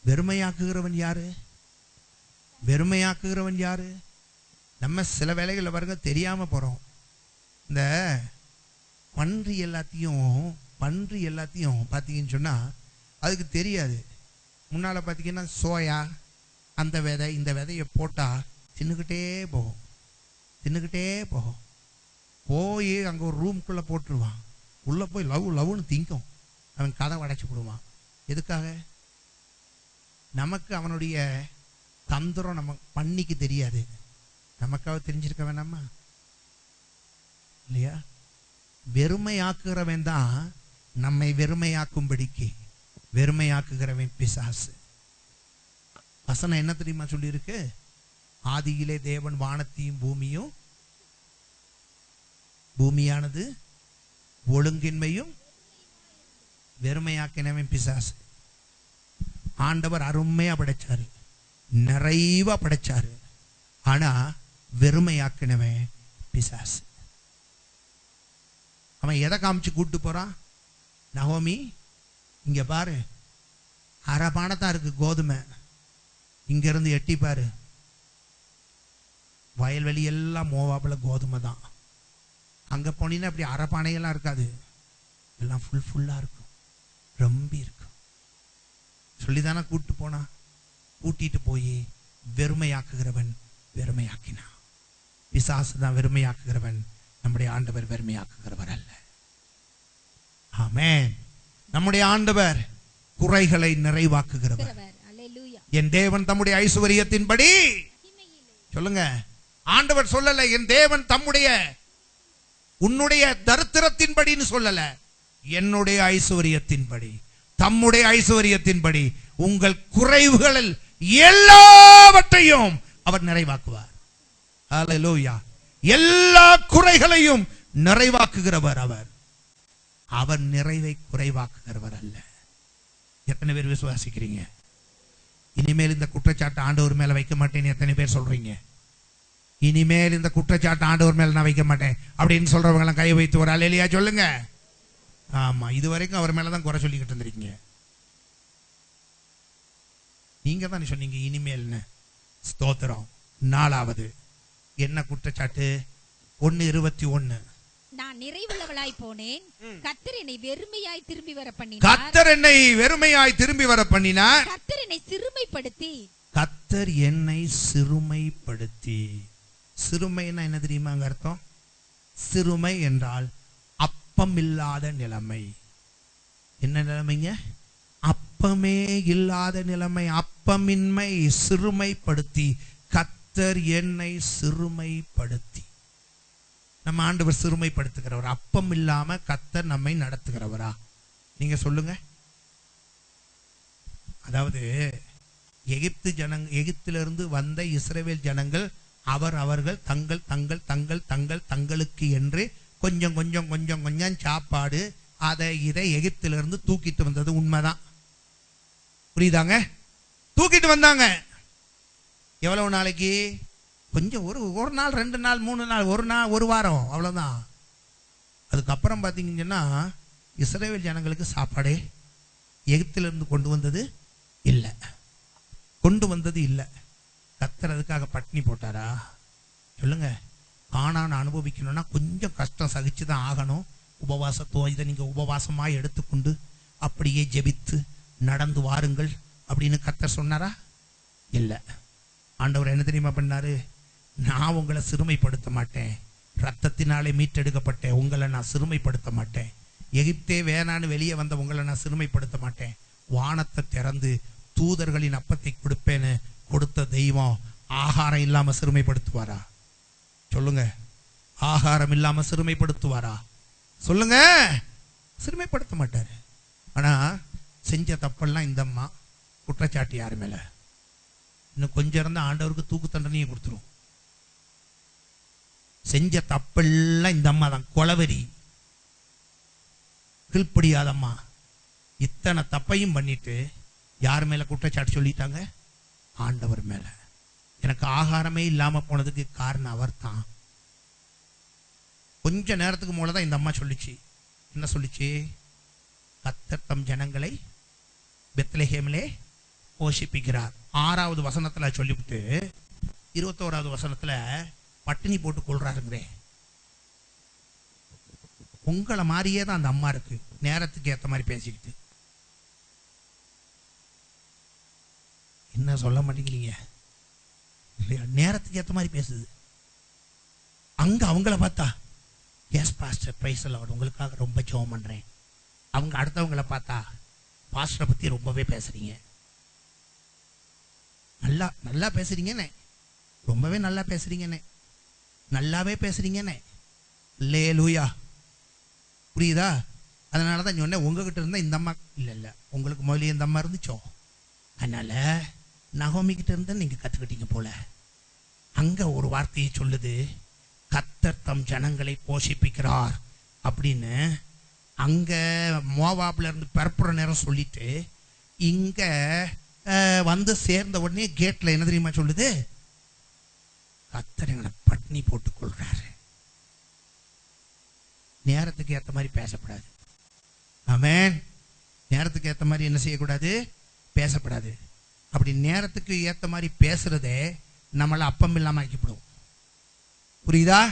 S2: வெறுமையாக்குகிறவன் யாரு? வெறுமையாக்குகிறவன் யாரு? நம்ம சில வேளைகள்ல பாருங்க தெரியாம போறோம். இந்த பன்றி எல்லாத்தையும் பாத்தீங்கன்னு சொன்னா அதுக்கு தெரியாது. முன்னால பாத்தீங்கன்னா சோயா அந்த விதை இந்த விதையை போட்டா தின்னுக்கிட்டே போகும். போய் அங்க ஒரு ரூம்குள்ள போட்டுருவான். உள்ள போய் லவ்னு திங்கும். அவன் கதை அடைச்சு விடுவான். எதுக்காக? நமக்கு அவனுடைய தந்திரம் நம்ம பண்ணிக்கு தெரியாது. நமக்காக தெரிஞ்சிருக்க வேணாமா? இல்லையா? வெறுமையாக்குகிறவன் தான் நம்மை வெறுமையாக்கும்படிக்கு வெறுமையாக்குகிறவன் பிசாசு. வசனம் என்ன தெரியுமா சொல்லி இருக்கு? ஆதியிலே தேவன் வானத்தையும் பூமியானது ஒழுங்கின்மையும் வெறுமையாக்கினவன் பிசாசு. ஆண்டவர் அருமையா படைச்சாரு, நிறைவா படைச்சாரு. ஆனா வெறுமையாக்கினவன் பிசாசு. அவன் எதை காமிச்சு கூட்டு போறான்? நகோமி இங்க பாரு, அரை பானத்தான் இருக்கு கோதுமை, இங்க இருந்து எட்டி பாரு, வயல்வெளி எல்லாம் மோவாப்புல கோதுமை தான். அங்க போனீங்கன்னா அப்படி அரை பானையெல்லாம் இருக்காது, எல்லாம் ஃபுல்லா இருக்கும், ரொம்ப இருக்கும். சொல்லிதானே கூட்டு போனா. கூட்டிட்டு போய் வெறுமையாக்குகிறவன் வெறுமையாக்கினான். பிசாசு தான் வெறுமையாக்குகிறவன், நம்முடைய ஆண்டவர் வெறுமையாக்குகிறவர் அல்ல. ஆமென். நம்முடைய ஆண்டவர் குறைகளை நிறைவாக்குகிறவர். என் தேவன் தம்முடைய ஐசுவரியத்தின்படி, சொல்லுங்க, ஆண்டவர் சொல்லல என் தேவன் தம்முடைய உன்னுடைய தரித்திரத்தின்படின்னு சொல்லல, என்னுடைய ஐசுவரியத்தின்படி, தம்முடைய ஐசுவரியத்தின்படி உங்கள் குறைவுகளில் எல்லாவற்றையும் அவர் நிறைவாக்குவார். ஹல்லேலூயா. எல்லா குறைகளையும் நிறைவாக்குகிறவர் அவர். அவர் நிறைவை குறைவாக்குகிறவர் அல்ல. எத்தனை பேர் விசுவாசிக்கிறீங்க? இனிமேல் இந்த குற்றச்சாட்டு ஆண்டவர் மேல வைக்க மாட்டேன்னு எத்தனை பேர் சொல்றீங்க? இனிமேல் இந்த குற்றச்சாட்டு ஆண்டவர் மேல நான் வைக்க மாட்டேன் அப்படின்னு சொல்றவங்க எல்லாம் கை வைத்து ஒரு அல்லேலூயா சொல்லுங்க. ஆமா, இதுவரைக்கும் அவர் மேலதான் குறை சொல்லிக்கிட்டு இருந்திருக்கீங்க. நீங்க தான் சொன்னீங்க இனிமேல்னு. ஸ்தோத்திரம். 4வது என்ன குற்றச்சாட்டு? 1:21.
S3: நான் நிறைவுள்ளவளாய் போனேன், கர்த்தர் என்னை வெறுமையாய் திரும்பி வர பண்ணினார்.
S2: கர்த்தர் என்னை வெறுமையாய் திரும்பி வர பண்ணினார்.
S3: கர்த்தர் என்னை சிறுமைப்படுத்தி,
S2: கர்த்தர் என்னை சிறுமைப்படுத்தி. சிறுமைன்னா என்ன தெரியுமாங்க அர்த்தம்? சிறுமை என்றால் அப்பம் இல்லாத நிலைமை. என்ன நிலைமைங்க? அப்பமே இல்லாத நிலைமை, அப்பமின்மை. சிறுமைப்படுத்தி. கர்த்தர் என்னை சிறுமைப்படுத்தி. நம்ம ஆண்டவர் சிறுமைப்படுத்துகிறவர். அப்பம் இல்லாம கர்த்தர் நம்மை நடத்துகிறவரா? நீங்க சொல்லுங்க. அதாவது எகிப்திலிருந்து வந்த இஸ்ரவேல் ஜனங்கள் அவர்கள் தங்களுக்கு என்று கொஞ்சம் கொஞ்சம் சாப்பாடு அதை இதை எகிப்திலிருந்து தூக்கிட்டு வந்தது உண்மைதான். புரியுதாங்க? தூக்கிட்டு வந்தாங்க. எவ்வளவு நாளைக்கு? கொஞ்சம் ஒரு நாள், 2 நாள், 3 நாள், ஒரு வாரம், அவ்வளவுதான். அதுக்கப்புறம் பாத்தீங்கன்னா
S1: இஸ்ரவேல் ஜனங்களுக்கு சாப்பாடே எகிப்திலிருந்து கொண்டு வந்தது இல்லை. கர்த்தர் அதுக்காக பட்டினி போட்டாரா? சொல்லுங்க. கானான் அனுபவிக்கணும்னா கொஞ்சம் கஷ்டம் சகிச்சு தான் ஆகணும். உபவாசத்தோ இதை நீங்கள் உபவாசமாக எடுத்துக்கொண்டு அப்படியே ஜெபித்து நடந்து வாருங்கள் அப்படின்னு கர்த்தர் சொன்னாரா? இல்லை. ஆண்டவர் என்ன தெரியுமா பண்ணாரு? நான் உங்களை சிறுமைப்படுத்த மாட்டேன், ரத்தத்தினாலே மீட்டெடுக்கப்பட்டேன், உங்களை நான் சிறுமைப்படுத்த மாட்டேன். எகிப்தே வேணான்னு வெளியே வந்த உங்களை நான் சிறுமைப்படுத்த மாட்டேன். வானத்தை திறந்து தூதர்களின் அப்பத்தை கொடுப்பேன்னு கொடுத்த தெய்வம் ஆகாரம் இல்லாம சிறுமைப்படுத்துவாரா? சொல்லுங்க. ஆகாரம் இல்லாம சிறுமைப்படுத்துவாரா? சொல்லுங்க. சிறுமைப்படுத்த மாட்டாரு. ஆனா செஞ்ச தப்பெல்லாம் இந்த அம்மா குற்றச்சாட்டு யாரு மேல? இன்னும் கொஞ்சம் இருந்தா ஆண்டவருக்கு தூக்கு தண்டனையை கொடுத்துரும். செஞ்ச தப்பெல்லாம் இந்த அம்மா தான். கொலவெறி, கீழ்ப்படியாதம்மா. இத்தனை தப்பையும் பண்ணிட்டு யார் மேல குற்றச்சாட்டு சொல்லிட்டாங்க? ஆண்டவர் மேல. எனக்கு ஆகாரமே இல்லாம போனதுக்கு காரணம் அவர் தான். கொஞ்ச நேரத்துக்கு மூலதான் இந்த அம்மா சொல்லிச்சு. என்ன சொல்லிச்சு? கர்த்தர் தம் ஜனங்களை பெத்லெகேமிலே போஷிப்பிக்கிறார். 6வது வசனத்துல சொல்லிவிட்டு 21வது வசனத்துல பட்டினி போட்டு கொள்றாருங்கிறே. உங்களை மாதிரியே தான் அந்த அம்மா இருக்கு. நேரத்துக்கு ஏற்ற மாதிரி பேசிக்கிட்டு. என்ன சொல்ல மாட்டேங்கிறீங்க? நேரத்துக்கு ஏற்ற மாதிரி பேசுது. அங்க அவங்கள பார்த்தா எஸ் பாஸ்டர் பிரைஸ் லார்ட், உங்களுக்காக ரொம்ப ஜெபம் பண்றேன். அவங்க அடுத்தவங்கள பார்த்தா பாஸ்டரை பத்தி ரொம்பவே பேசுறீங்க, நல்லா நல்லா பேசுறீங்கன்னு, ரொம்பவே நல்லா பேசுறீங்கன்னு, நல்லாவே பேசுறீங்கன்னு. அல்லேலூயா. புரியுதா? அதனால தான் சொன்னேன், உங்ககிட்ட இருந்தா இந்த அம்மா இல்லை உங்களுக்கு முதல்ல இந்த அம்மா இருந்துச்சோ, அதனால நகோமி கிட்ட இருந்தா நீங்க கத்துக்கிட்டீங்க போல. அங்க ஒரு வார்த்தையை சொல்லுது, கர்த்தர் தம் ஜனங்களை போஷிப்பிக்கிறார் அப்படின்னு. அங்க மோவாப்ல இருந்து பரப்புற நேரம் சொல்லிட்டு இங்க வந்து சேர்ந்த உடனே கேட்ல என்ன தெரியுமா சொல்லுது? கர்த்தர் எங்களை பட்டினி போட்டுக் கொள்றாரு. நேரத்துக்கு ஏற்ற மாதிரி பேசப்படாது. ஆமென். நேரத்துக்கு ஏற்ற மாதிரி என்ன செய்யக்கூடாது? பேசப்படாது. அப்படி நேரத்துக்கு ஏற்ற மாதிரி பேசுறதே நம்மளை அப்பம் இல்லாம ஆக்கிவிடும். புரியுதா?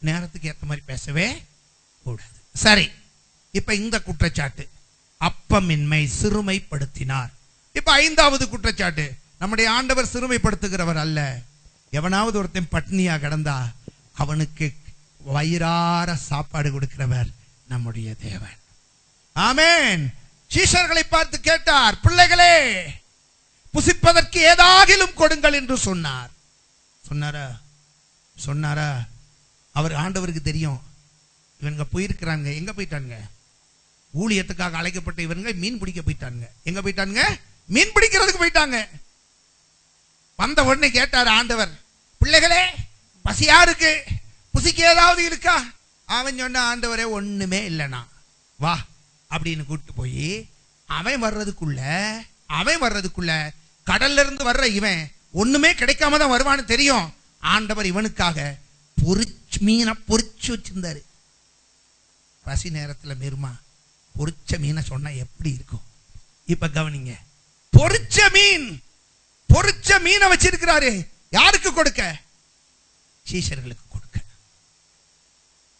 S1: நேரத்துக்கு ஏற்ற மாதிரி பேசவே கூடாது. சரி, இப்ப இந்த குற்றச்சாட்டு அப்பமின்மை, சிறுமைப்படுத்தினார். இப்ப 5வது குற்றச்சாட்டு, நம்முடைய ஆண்டவர் சிறுமைப்படுத்துகிறவர் அல்ல. எவனாவது ஒருத்தன் பட்னியா கிடந்தா அவனுக்கு வயிறார சாப்பாடு கொடுக்கிறவர் நம்முடைய தேவன். ஆமென். சீஷர்களை பார்த்து கேட்டார், பிள்ளைகளே புசிப்பதற்கு ஏதாகிலும் கொடுங்கள் என்று சொன்னார். சொன்னாரா? அவர் ஆண்டவருக்கு தெரியும் இவங்க போயிருக்கிறாங்க. எங்க போயிட்டாங்க? ஊழியத்துக்காக அழைக்கப்பட்ட இவங்க மீன் பிடிக்க போயிட்டாங்க. எங்க போயிட்டாங்க? மீன் பிடிக்கிறதுக்கு போயிட்டாங்க. வந்த உடனே கேட்டார் ஆண்டவர், பிள்ளைகளே பசியா இருக்கு, புசிக்க ஏதாவது இருக்கா? அவன் சொன்ன, ஆண்டவரே ஒண்ணுமே இல்லைனா வா அப்படின்னு கூப்பிட்டு போய் அவன் வர்றதுக்குள்ள கடல்ல இருந்து வர்ற இவன் ஒண்ணுமே கிடைக்காம தான் வருவான்னு தெரியும். ஆண்டவர் இவனுக்காக மீனை பொறிச்சு வச்சிருந்தாரு. பசி நேரத்துல மீறுமா பொறிச்ச மீனை சொன்னா எப்படி இருக்கும்? இப்ப கவனிங்க. பொறிச்ச மீனை வச்சிருக்கிறாரு. யாருக்கு கொடுக்க? சீஷர்களுக்கு கொடுக்க.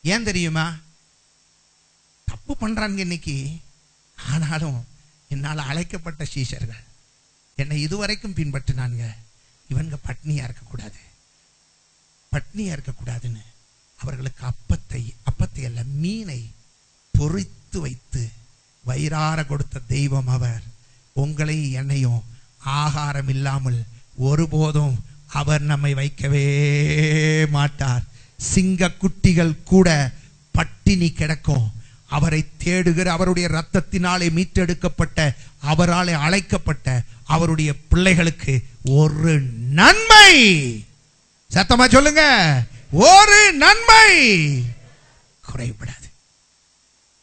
S1: ஏன் தெரியுமா? தப்பு பண்றாங்க இன்னைக்கு. ஆனாலும் என்னால அழைக்கப்பட்ட சீஷர்கள் என்னை இதுவரைக்கும் பின்பற்றினாங்க. இவங்க பட்னியா இருக்கக்கூடாதுன்னு அவர்களுக்கு அப்பத்தை அல்ல மீனை பொறித்து வைத்து வயிறார கொடுத்த தெய்வம் அவர். உங்களை என்னையும் ஆகாரம் இல்லாமல் ஒருபோதும் அவர் நம்மை வைக்கவே மாட்டார். சிங்க குட்டிகள் கூட பட்டினி கிடக்கும். அவரை தேடுகிற, அவருடைய ரத்தத்தினாலே மீட்டெடுக்கப்பட்ட, அவராலே அழைக்கப்பட்ட அவருடைய பிள்ளைகளுக்கு ஒரு நன்மை, சத்தமா சொல்லுங்க, ஒரு நன்மை குறைபடாது.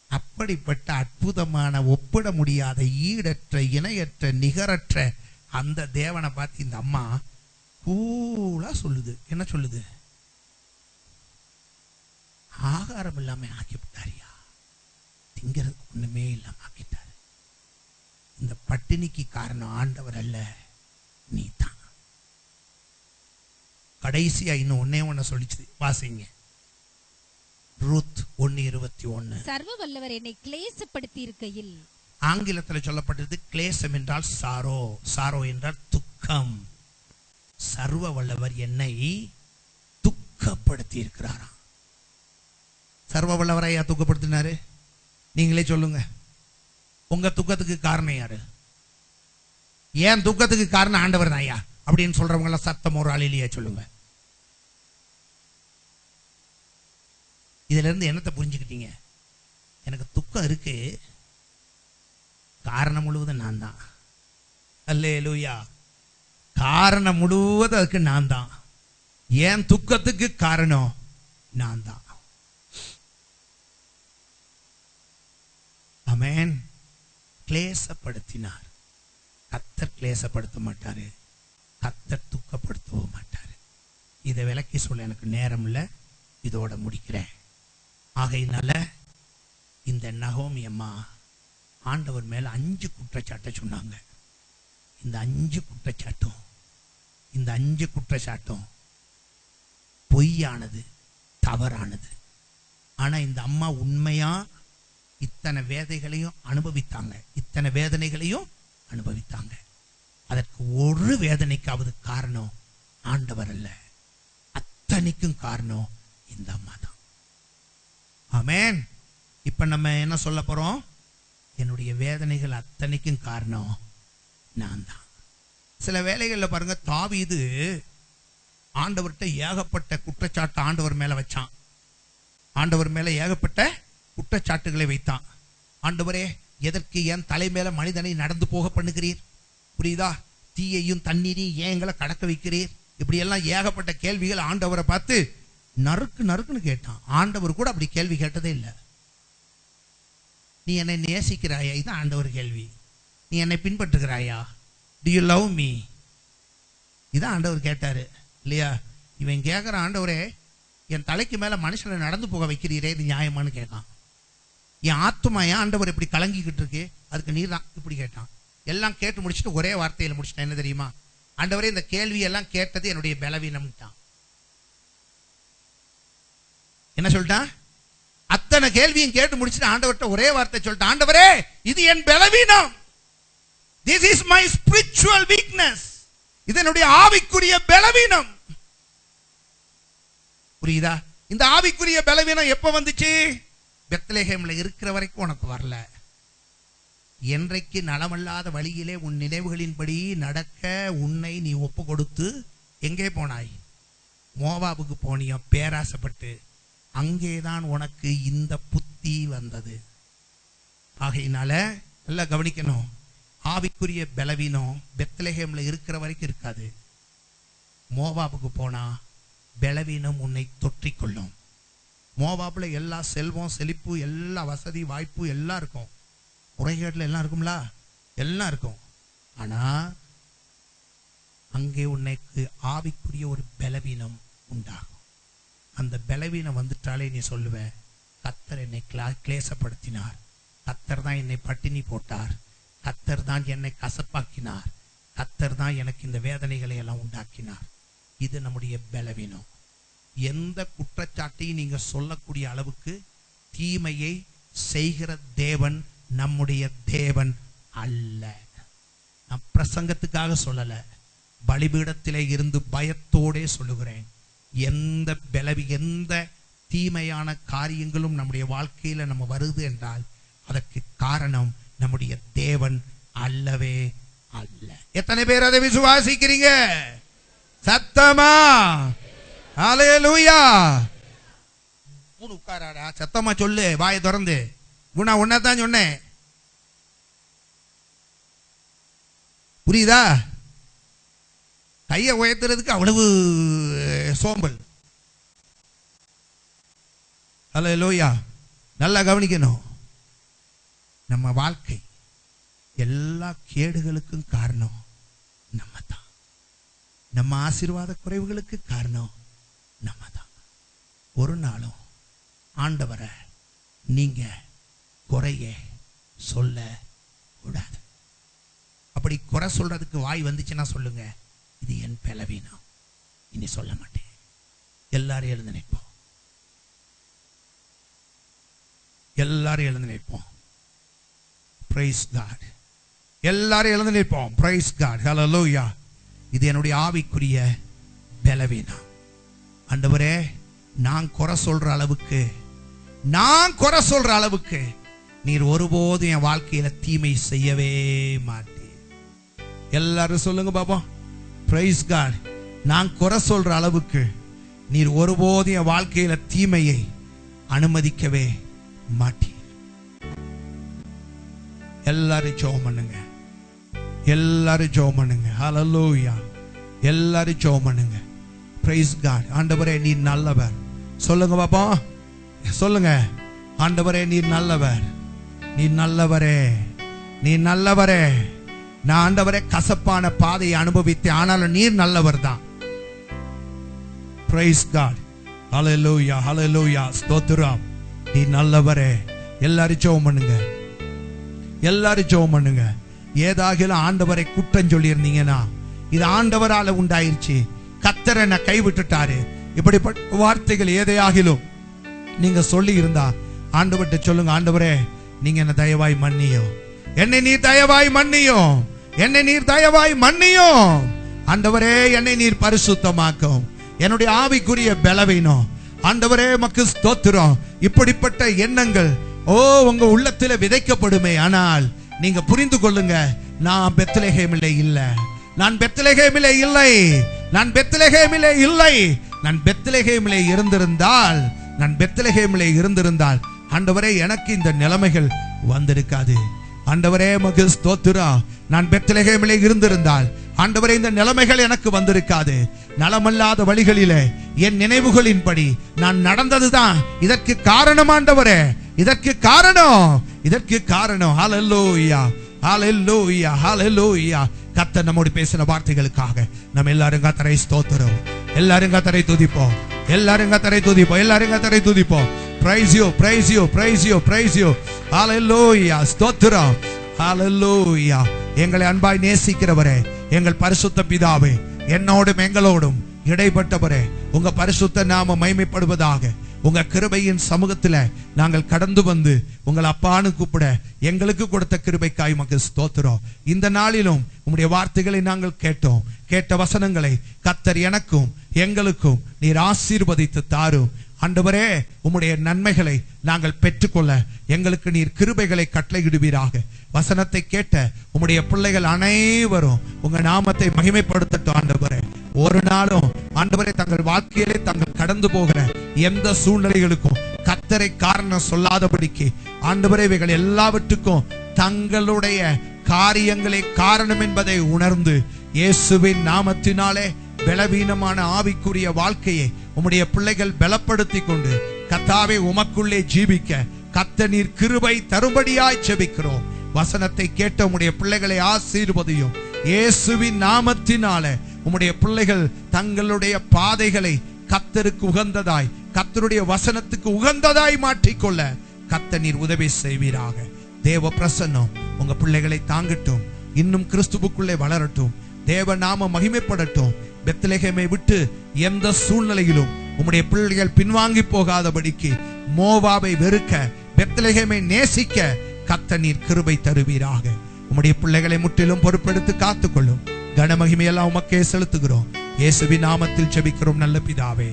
S1: அப்படிப்பட்ட அற்புதமான, ஒப்பிட முடியாத, ஈடற்ற, இணையற்ற, நிகரற்ற அந்த தேவனை பார்த்து இந்த அம்மா கூலா சொல்லுது. என்ன சொல்லுது? ஆகாரம் இல்லாம ஆக்கிவிட்டாரியா, திங்கிறது ஒண்ணுமே இல்லாம ஆக்கிட்டார். இந்த பட்டினிக்கு காரணம் ஆண்டவர் அல்ல, நீ தான். கடைசியா இன்னும் ஒண்ணே சொல்லிச்சு, வாசிங்க. ரூத் 1:21.
S3: சர்வ வல்லவர் என்னை கிளேசப்படுத்தி இருக்கையில்.
S1: ஆங்கிலத்தில் சொல்லப்பட்டது கிளேசம் என்றால் சாரோ, சாரோ என்றால் துக்கம். சர்வ வல்லவர் என்னை துக்கப்படுத்தி இருக்கிறாராம். சர்வ வல்லவர் ஐயா துக்கப்படுத்தினாரு? நீங்களே சொல்லுங்க. உங்க துக்கத்துக்கு காரணம் யாரு? ஏன் துக்கத்துக்கு காரணம் ஆண்டவர் தான் ஐயா அப்படின்னு சொல்றவங்க எல்லாம் சத்தம் ஒரு ஆளிலேயே சொல்லுங்க. இதுல இருந்து என்னத்தை புரிஞ்சுக்கிட்டீங்க? எனக்கு துக்கம் இருக்கு, காரணம் முழுவதும் நான் தான். அல்லேலூயா. காரணம் முழுவதும் அதுக்கு நான் தான். ஏன் துக்கத்துக்கு காரணம் நான் தான். ஆமென். கிளேசப்படுத்தினார். கர்த்தர் கிளேசப்படுத்த மாட்டாரு, கர்த்தர் துக்கப்படுத்தவும் மாட்டாரு. இதை விளக்கி சொல்ல எனக்கு நேரம் இல்லை, இதோட முடிக்கிறேன். ஆகையினால இந்த நகோமி அம்மா ஆண்டவர் மேல 5 குற்றச்சாட்டை சொன்னாங்க. இந்த 5 குற்றச்சாட்டும் பொய்யானது, தவறானது. ஆனா இந்த அம்மா உண்மையா இத்தனை வேதனைகளையும் அனுபவித்தாங்க. அதற்கு ஒரு வேதனைக்காவது காரணம் ஆண்டவர் அல்ல, அத்தனைக்கும் காரணம் இந்த அம்மா தான். ஆமென். இப்ப நம்ம என்ன சொல்ல போறோம்? என்னுடைய வேதனைகள் அத்தனைக்கும் காரணம் நான் தான். சில வேளைகளில் பாருங்க, தாவீது ஆண்டவர்கிட்ட ஏகப்பட்ட குற்றச்சாட்டு ஆண்டவர் மேல வச்சான். ஆண்டவர் மேல ஏகப்பட்ட குற்றச்சாட்டுகளை வைத்தான். ஆண்டவரே, எதற்கு என் தலை மேல மனிதனை நடந்து போக பண்ணுகிறீர்? புரியுதா? தீயையும் தண்ணீரையும் ஏன் எங்களை கடக்க வைக்கிறீர்? இப்படி எல்லாம் ஏகப்பட்ட கேள்விகள் ஆண்டவரை பார்த்து நறுக்குன்னு கேட்டான். ஆண்டவர் கூட அப்படி கேள்வி கேட்டதே இல்லை. நீ என்னை நேசிக்கிறாயா? இதுதான் ஆண்டவர் கேள்வி. நீ என்னை பின்பற்றுகிறாயா? Do you love me? இதான் ஆண்டவர் கேட்டாரு இல்லையா? இவன் கேட்கிற, ஆண்டவரே என் தலைக்கு மேல மனுஷனை நடந்து போக வைக்கிறீரே, இது நியாயமானு கேட்கான். என் ஆத்துமா ஏன் ஆண்டவர் இப்படி கலங்கிக்கிட்டு இருக்கு, அதுக்கு நீர் தான் இப்படி கேட்டான். எல்லாம் கேட்டு முடிச்சுட்டு ஒரே வார்த்தையில முடிச்சுட்டான். என்ன தெரியுமா? ஆண்டவரே, இந்த கேள்வி எல்லாம் கேட்டது என்னுடைய பலவீனம்ட்டான். என்ன சொல்லிட்டான்? அத்தனை கேள்வியும் கேட்டு முடிச்சுட்டு ஆண்டவர்கிட்ட ஒரே வார்த்தை சொல்லிட்டான், ஆண்டவரே இது என் பலவீனம். This is my spiritual weakness. இது என்னுடைய ஆவிக்குரிய பலவீனம். புரியுதா? இந்த ஆவிக்குரிய பலவீனம் எப்ப வந்துச்சு? பெத்லகேம்ல இருக்கிற வரைக்கும் உனக்கு வரல. என்றைக்கு நலமல்லாத வழியிலே உன் நினைவுகளின்படி நடக்க உன்னை நீ ஒப்பு கொடுத்து எங்கே போனாய்? மோவாபுக்கு போனியோ பேராசப்பட்டு. அங்கேதான் உனக்கு இந்த புத்தி வந்தது. ஆகையினால நல்லா கவனிக்கணும். ஆவிக்குரிய பலவீனம் பெத்லகேம்ல இருக்கிற வரைக்கும் இருக்காது. மோவாபுக்கு போனா பலவீனம் உன்னை தொற்றிக்கொள்ளும். மோவாபுல எல்லா செல்வம் செழிப்பு எல்லா வசதி வாய்ப்பு எல்லாம் இருக்கும். முறைகேட்டில் எல்லாம் இருக்கும்ல, எல்லாம் இருக்கும். ஆனா அங்கே உன்னைக்கு ஆவிக்குரிய ஒரு பலவீனம் உண்டாகும். அந்த பலவீனம் வந்துட்டாலே நீ சொல்லுவ, கர்த்தர் என்னை கிளேசப்படுத்தினார், கர்த்தர் தான் என்னை பட்டினி போட்டார், கர்த்தர் தான் என்னை கசப்பாக்கினார், கர்த்தர் தான் எனக்கு இந்த வேதனைகளை எல்லாம் உண்டாக்கினார். இது நம்முடைய பலவீனம். எந்த குற்றச்சாட்டையும் நீங்க சொல்லக்கூடிய அளவுக்கு தீமையை செய்கிற தேவன் நம்முடைய தேவன் அல்ல. நான் பிரசங்கத்துக்காக சொல்லல, பலிபீடத்திலே இருந்து பயத்தோடே சொல்லுகிறேன். எந்த தீமையான காரியங்களும் நம்முடைய வாழ்க்கையில நம்ம வருது என்றால் அதற்கு காரணம் நம்முடைய தேவன் அல்லவே அல்ல. எத்தனை பேர் அதை விசுவாசிக்கிறீங்க? சத்தமா ஹல்லேலூயா. உட்காராடா, சத்தமா சொல்லு, வாயை திறந்து. குணா உன்னதான் சொன்னேன், புரியுதா? கையை உயர்த்துறதுக்கு அவ்வளவு சோம்பல். ஹல்லேலூயா. நல்லா கவனிக்கணும். நம்ம வாழ்க்கை எல்லா கேடுகளுக்கும் காரணம் நம்ம தான். நம்ம ஆசீர்வாத குறைவுகளுக்கு காரணம் நம்ம தான். ஒரு நாளும் ஆண்டவரை நீங்க குறைய சொல்ல கூடாது. அப்படி குறை சொல்றதுக்கு வாய் வந்துச்சுன்னா சொல்லுங்க, இது என் பலவீனம், இனி சொல்ல மாட்டேன். எல்லாரும் எழுந்து நிற்போம், எல்லாரும் எழுந்து நிற்போம். Praise God. எல்லாரும் எழுந்து நிற்போம். Praise God. ஹல்லேலூயா. இது என்னுடைய ஆவிக்குரிய பலவீனம். ஆண்டவரே, நான் குறை சொல்ற அளவுக்கு நீர் ஒருபோதும் என் வாழ்க்கையில தீமை செய்யவே மாட்டேன். எல்லாரும் சொல்லுங்க பாப்பா. Praise God. நான் குறை சொல்ற அளவுக்கு நீர் ஒருபோதும் என் வாழ்க்கையில தீமையை அனுமதிக்கவே மாட்டீர். எல்லாரும் ஜெபம் பண்ணுங்க, எல்லாரும் ஜெபம் பண்ணுங்க. ஹல்லேலூயா. எல்லாரும் ஜெபம் பண்ணுங்க. Praise God. ஆண்டவரே, நீர் நல்லவர். சொல்லுங்க பாப்பா, சொல்லுங்க. ஆண்டவரே, நீர் நல்லவர், நீர் நல்லவரே, நீர் நல்லவரே. நான் ஆண்டவரே கசப்பான பாதையை அனுபவித்தேன், ஆனாலும் நீர் நல்லவர் தான். Praise God. Hallelujah, hallelujah. ஸ்தோத்திரம். நீர் நல்லவரே. எல்லாரும் ஜெபம் பண்ணுங்க, எல்லாரும் ஜெபம் பண்ணுங்க. ஏதாகிலும் ஆண்டவரை குற்றம் சொல்லி இருந்தீங்கன்னா, இது ஆண்டவரால உண்டாயிருச்சு, கர்த்தர் என்னை கைவிட்டுட்டாரு, இப்படிப்பட்ட வார்த்தைகள் ஏதையாகிலும் நீங்க சொல்லி இருந்தா ஆண்டவர்கிட்ட சொல்லுங்க. ஆண்டவரே, நீங்க என்ன தயவாய் மன்னியும், என்னை நீர் தயவாய் மன்னியும், என்னை நீர் தயவாய் மன்னியும். ஆண்டவரே, என்னை நீர் பரிசுத்தமாக்கும். என்னுடைய ஆவிக்குரிய பலவீனம் ஆண்டவரே மக்கு ஸ்தோத்திரம். இப்படிப்பட்ட எண்ணங்கள் உங்க உள்ளத்துல விதைக்கப்படுமே, ஆனால் நீங்க புரிந்து கொள்ளுங்க, நான் பெத்லெகேமிலே இல்லை, நான் பெத்லெகேமிலே இல்லை, நான் பெத்லெகேமிலே இல்லை. நான் பெத்லெகேமிலே இருந்திருந்தால், நான் பெத்லெகேமிலே இருந்திருந்தால் ஆண்டவரே எனக்கு இந்த நிலைமைகள் வந்திருக்காது. ஆண்டவரே மக்கு ஸ்தோத்திரம். நான் பெத்லெகேமிலே இருந்திருந்தால் ஆண்டவரே இந்த நிலைமைகள் எனக்கு வந்திருக்காது. நலமல்லாத வழிகளிலே என் நினைவுகளின்படி நான் நடந்ததுதான் இதற்கு காரணம். ஆண்டவரே, இதற்கு காரணம், இதற்கு காரணம். ஹல்லேலூயா, ஹல்லேலூயா, ஹல்லேலூயா. கர்த்தர் நம்மோடு பேசின வார்த்தைகளுக்காக நம்ம எல்லாரும் கர்த்தரை ஸ்தோத்திரம், எல்லாரும் கர்த்தரை துதிப்போம், எல்லாரும் கர்த்தரை துதிப்போம், எல்லாரும் கர்த்தரை துதிப்போம். Praise you, praise you, praise you, praise you. Hallelujah. ஸ்தோத்திரம். Hallelujah. எங்களை அன்பாய் நேசிக்கிறவரே, எங்கள் பரிசுத்த பிதாவே, என்னோடும் எங்களோடும் இடைப்பட்டவரே, உங்க பரிசுத்த நாம மகிமைப்படுவதாக. உங்க கிருபையின் சமூகத்துல நாங்கள் கடந்து வந்து உங்கள் அப்பான்னு கூப்பிட எங்களுக்கு கொடுத்த கிருபைக்காய் உமக்கு ஸ்தோத்திரம். இந்த நாளிலும் உம்முடைய வார்த்தைகளை நாங்கள் கேட்டோம். கேட்ட வசனங்களை கர்த்தர் எனக்கும் எங்களுக்கும் நீர் ஆசீர்வதித்து தாரும். ஆண்டவரே, உம்முடைய நன்மைகளை நாங்கள் பெற்றுக்கொள்ள எங்களுக்கு நீர் கிருபைகளை கட்டளையிடுவீராக. வசனத்தை கேட்ட உம்முடைய பிள்ளைகள் அனைவரும் உங்க நாமத்தை மகிமைப்படுத்தட்டும். ஆண்டவரே, ஒரு நாளும் ஆண்டவரே தங்கள் வாழ்க்கையிலே தங்கள் கடந்து போகிற எந்த சூழ்நிலைகளுக்கும் கர்த்தரை காரணம் சொல்லாதபடிக்கு ஆண்டவரே இவைகள் எல்லாவற்றுக்கும் தங்களுடைய காரியங்களே காரணம் என்பதை உணர்ந்து இயேசுவின் நாமத்தினாலே பலவீனமான ஆவிக்குரிய வாழ்க்கையை உம்முடைய பிள்ளைகள் பலப்படுத்தி கொண்டு கர்த்தாவே உமக்குள்ளே ஜீவிக்க கர்த்தர் நீர் கிருபை தரும்படியாய் ஜெபிக்கிறோம். வசனத்தை கேட்ட உம்முடைய பிள்ளைகளை ஆசீர்வதியும். இயேசுவின் நாமத்தினாலே உம்முடைய பிள்ளைகள் தங்களுடைய பாதைகளை கர்த்தருக்கு உகந்ததாய், கர்த்தருடைய வசனத்துக்கு உகந்ததாய் மாற்றிக்கொள்ள கர்த்தர் நீர் உதவி செய்வீராக. தேவ பிரசன்னம் உங்க பிள்ளைகளை தாங்கட்டும், இன்னும் கிறிஸ்துவுக்குள்ளே வளரட்டும், தேவ நாம மகிமைப்படட்டும். பெத்லெகேமை விட்டு எந்த சூழ்நிலையிலும் உம்முடைய பிள்ளைகள் பின்வாங்கி போகாதபடிக்கு, மோவாபை வெறுக்க பெத்லெகேமை நேசிக்க கர்த்தர் நீர் கிருபை தருவீராக. உம்முடைய பிள்ளைகளை முற்றிலும் பொறுப்பெடுத்து காத்துக்கொள்ளும். கனமகிமையெல்லாம் உமக்கே செலுத்துகிறோம். இயேசுவின் நாமத்தில் ஜெபிக்கிறோம் நல்ல பிதாவே.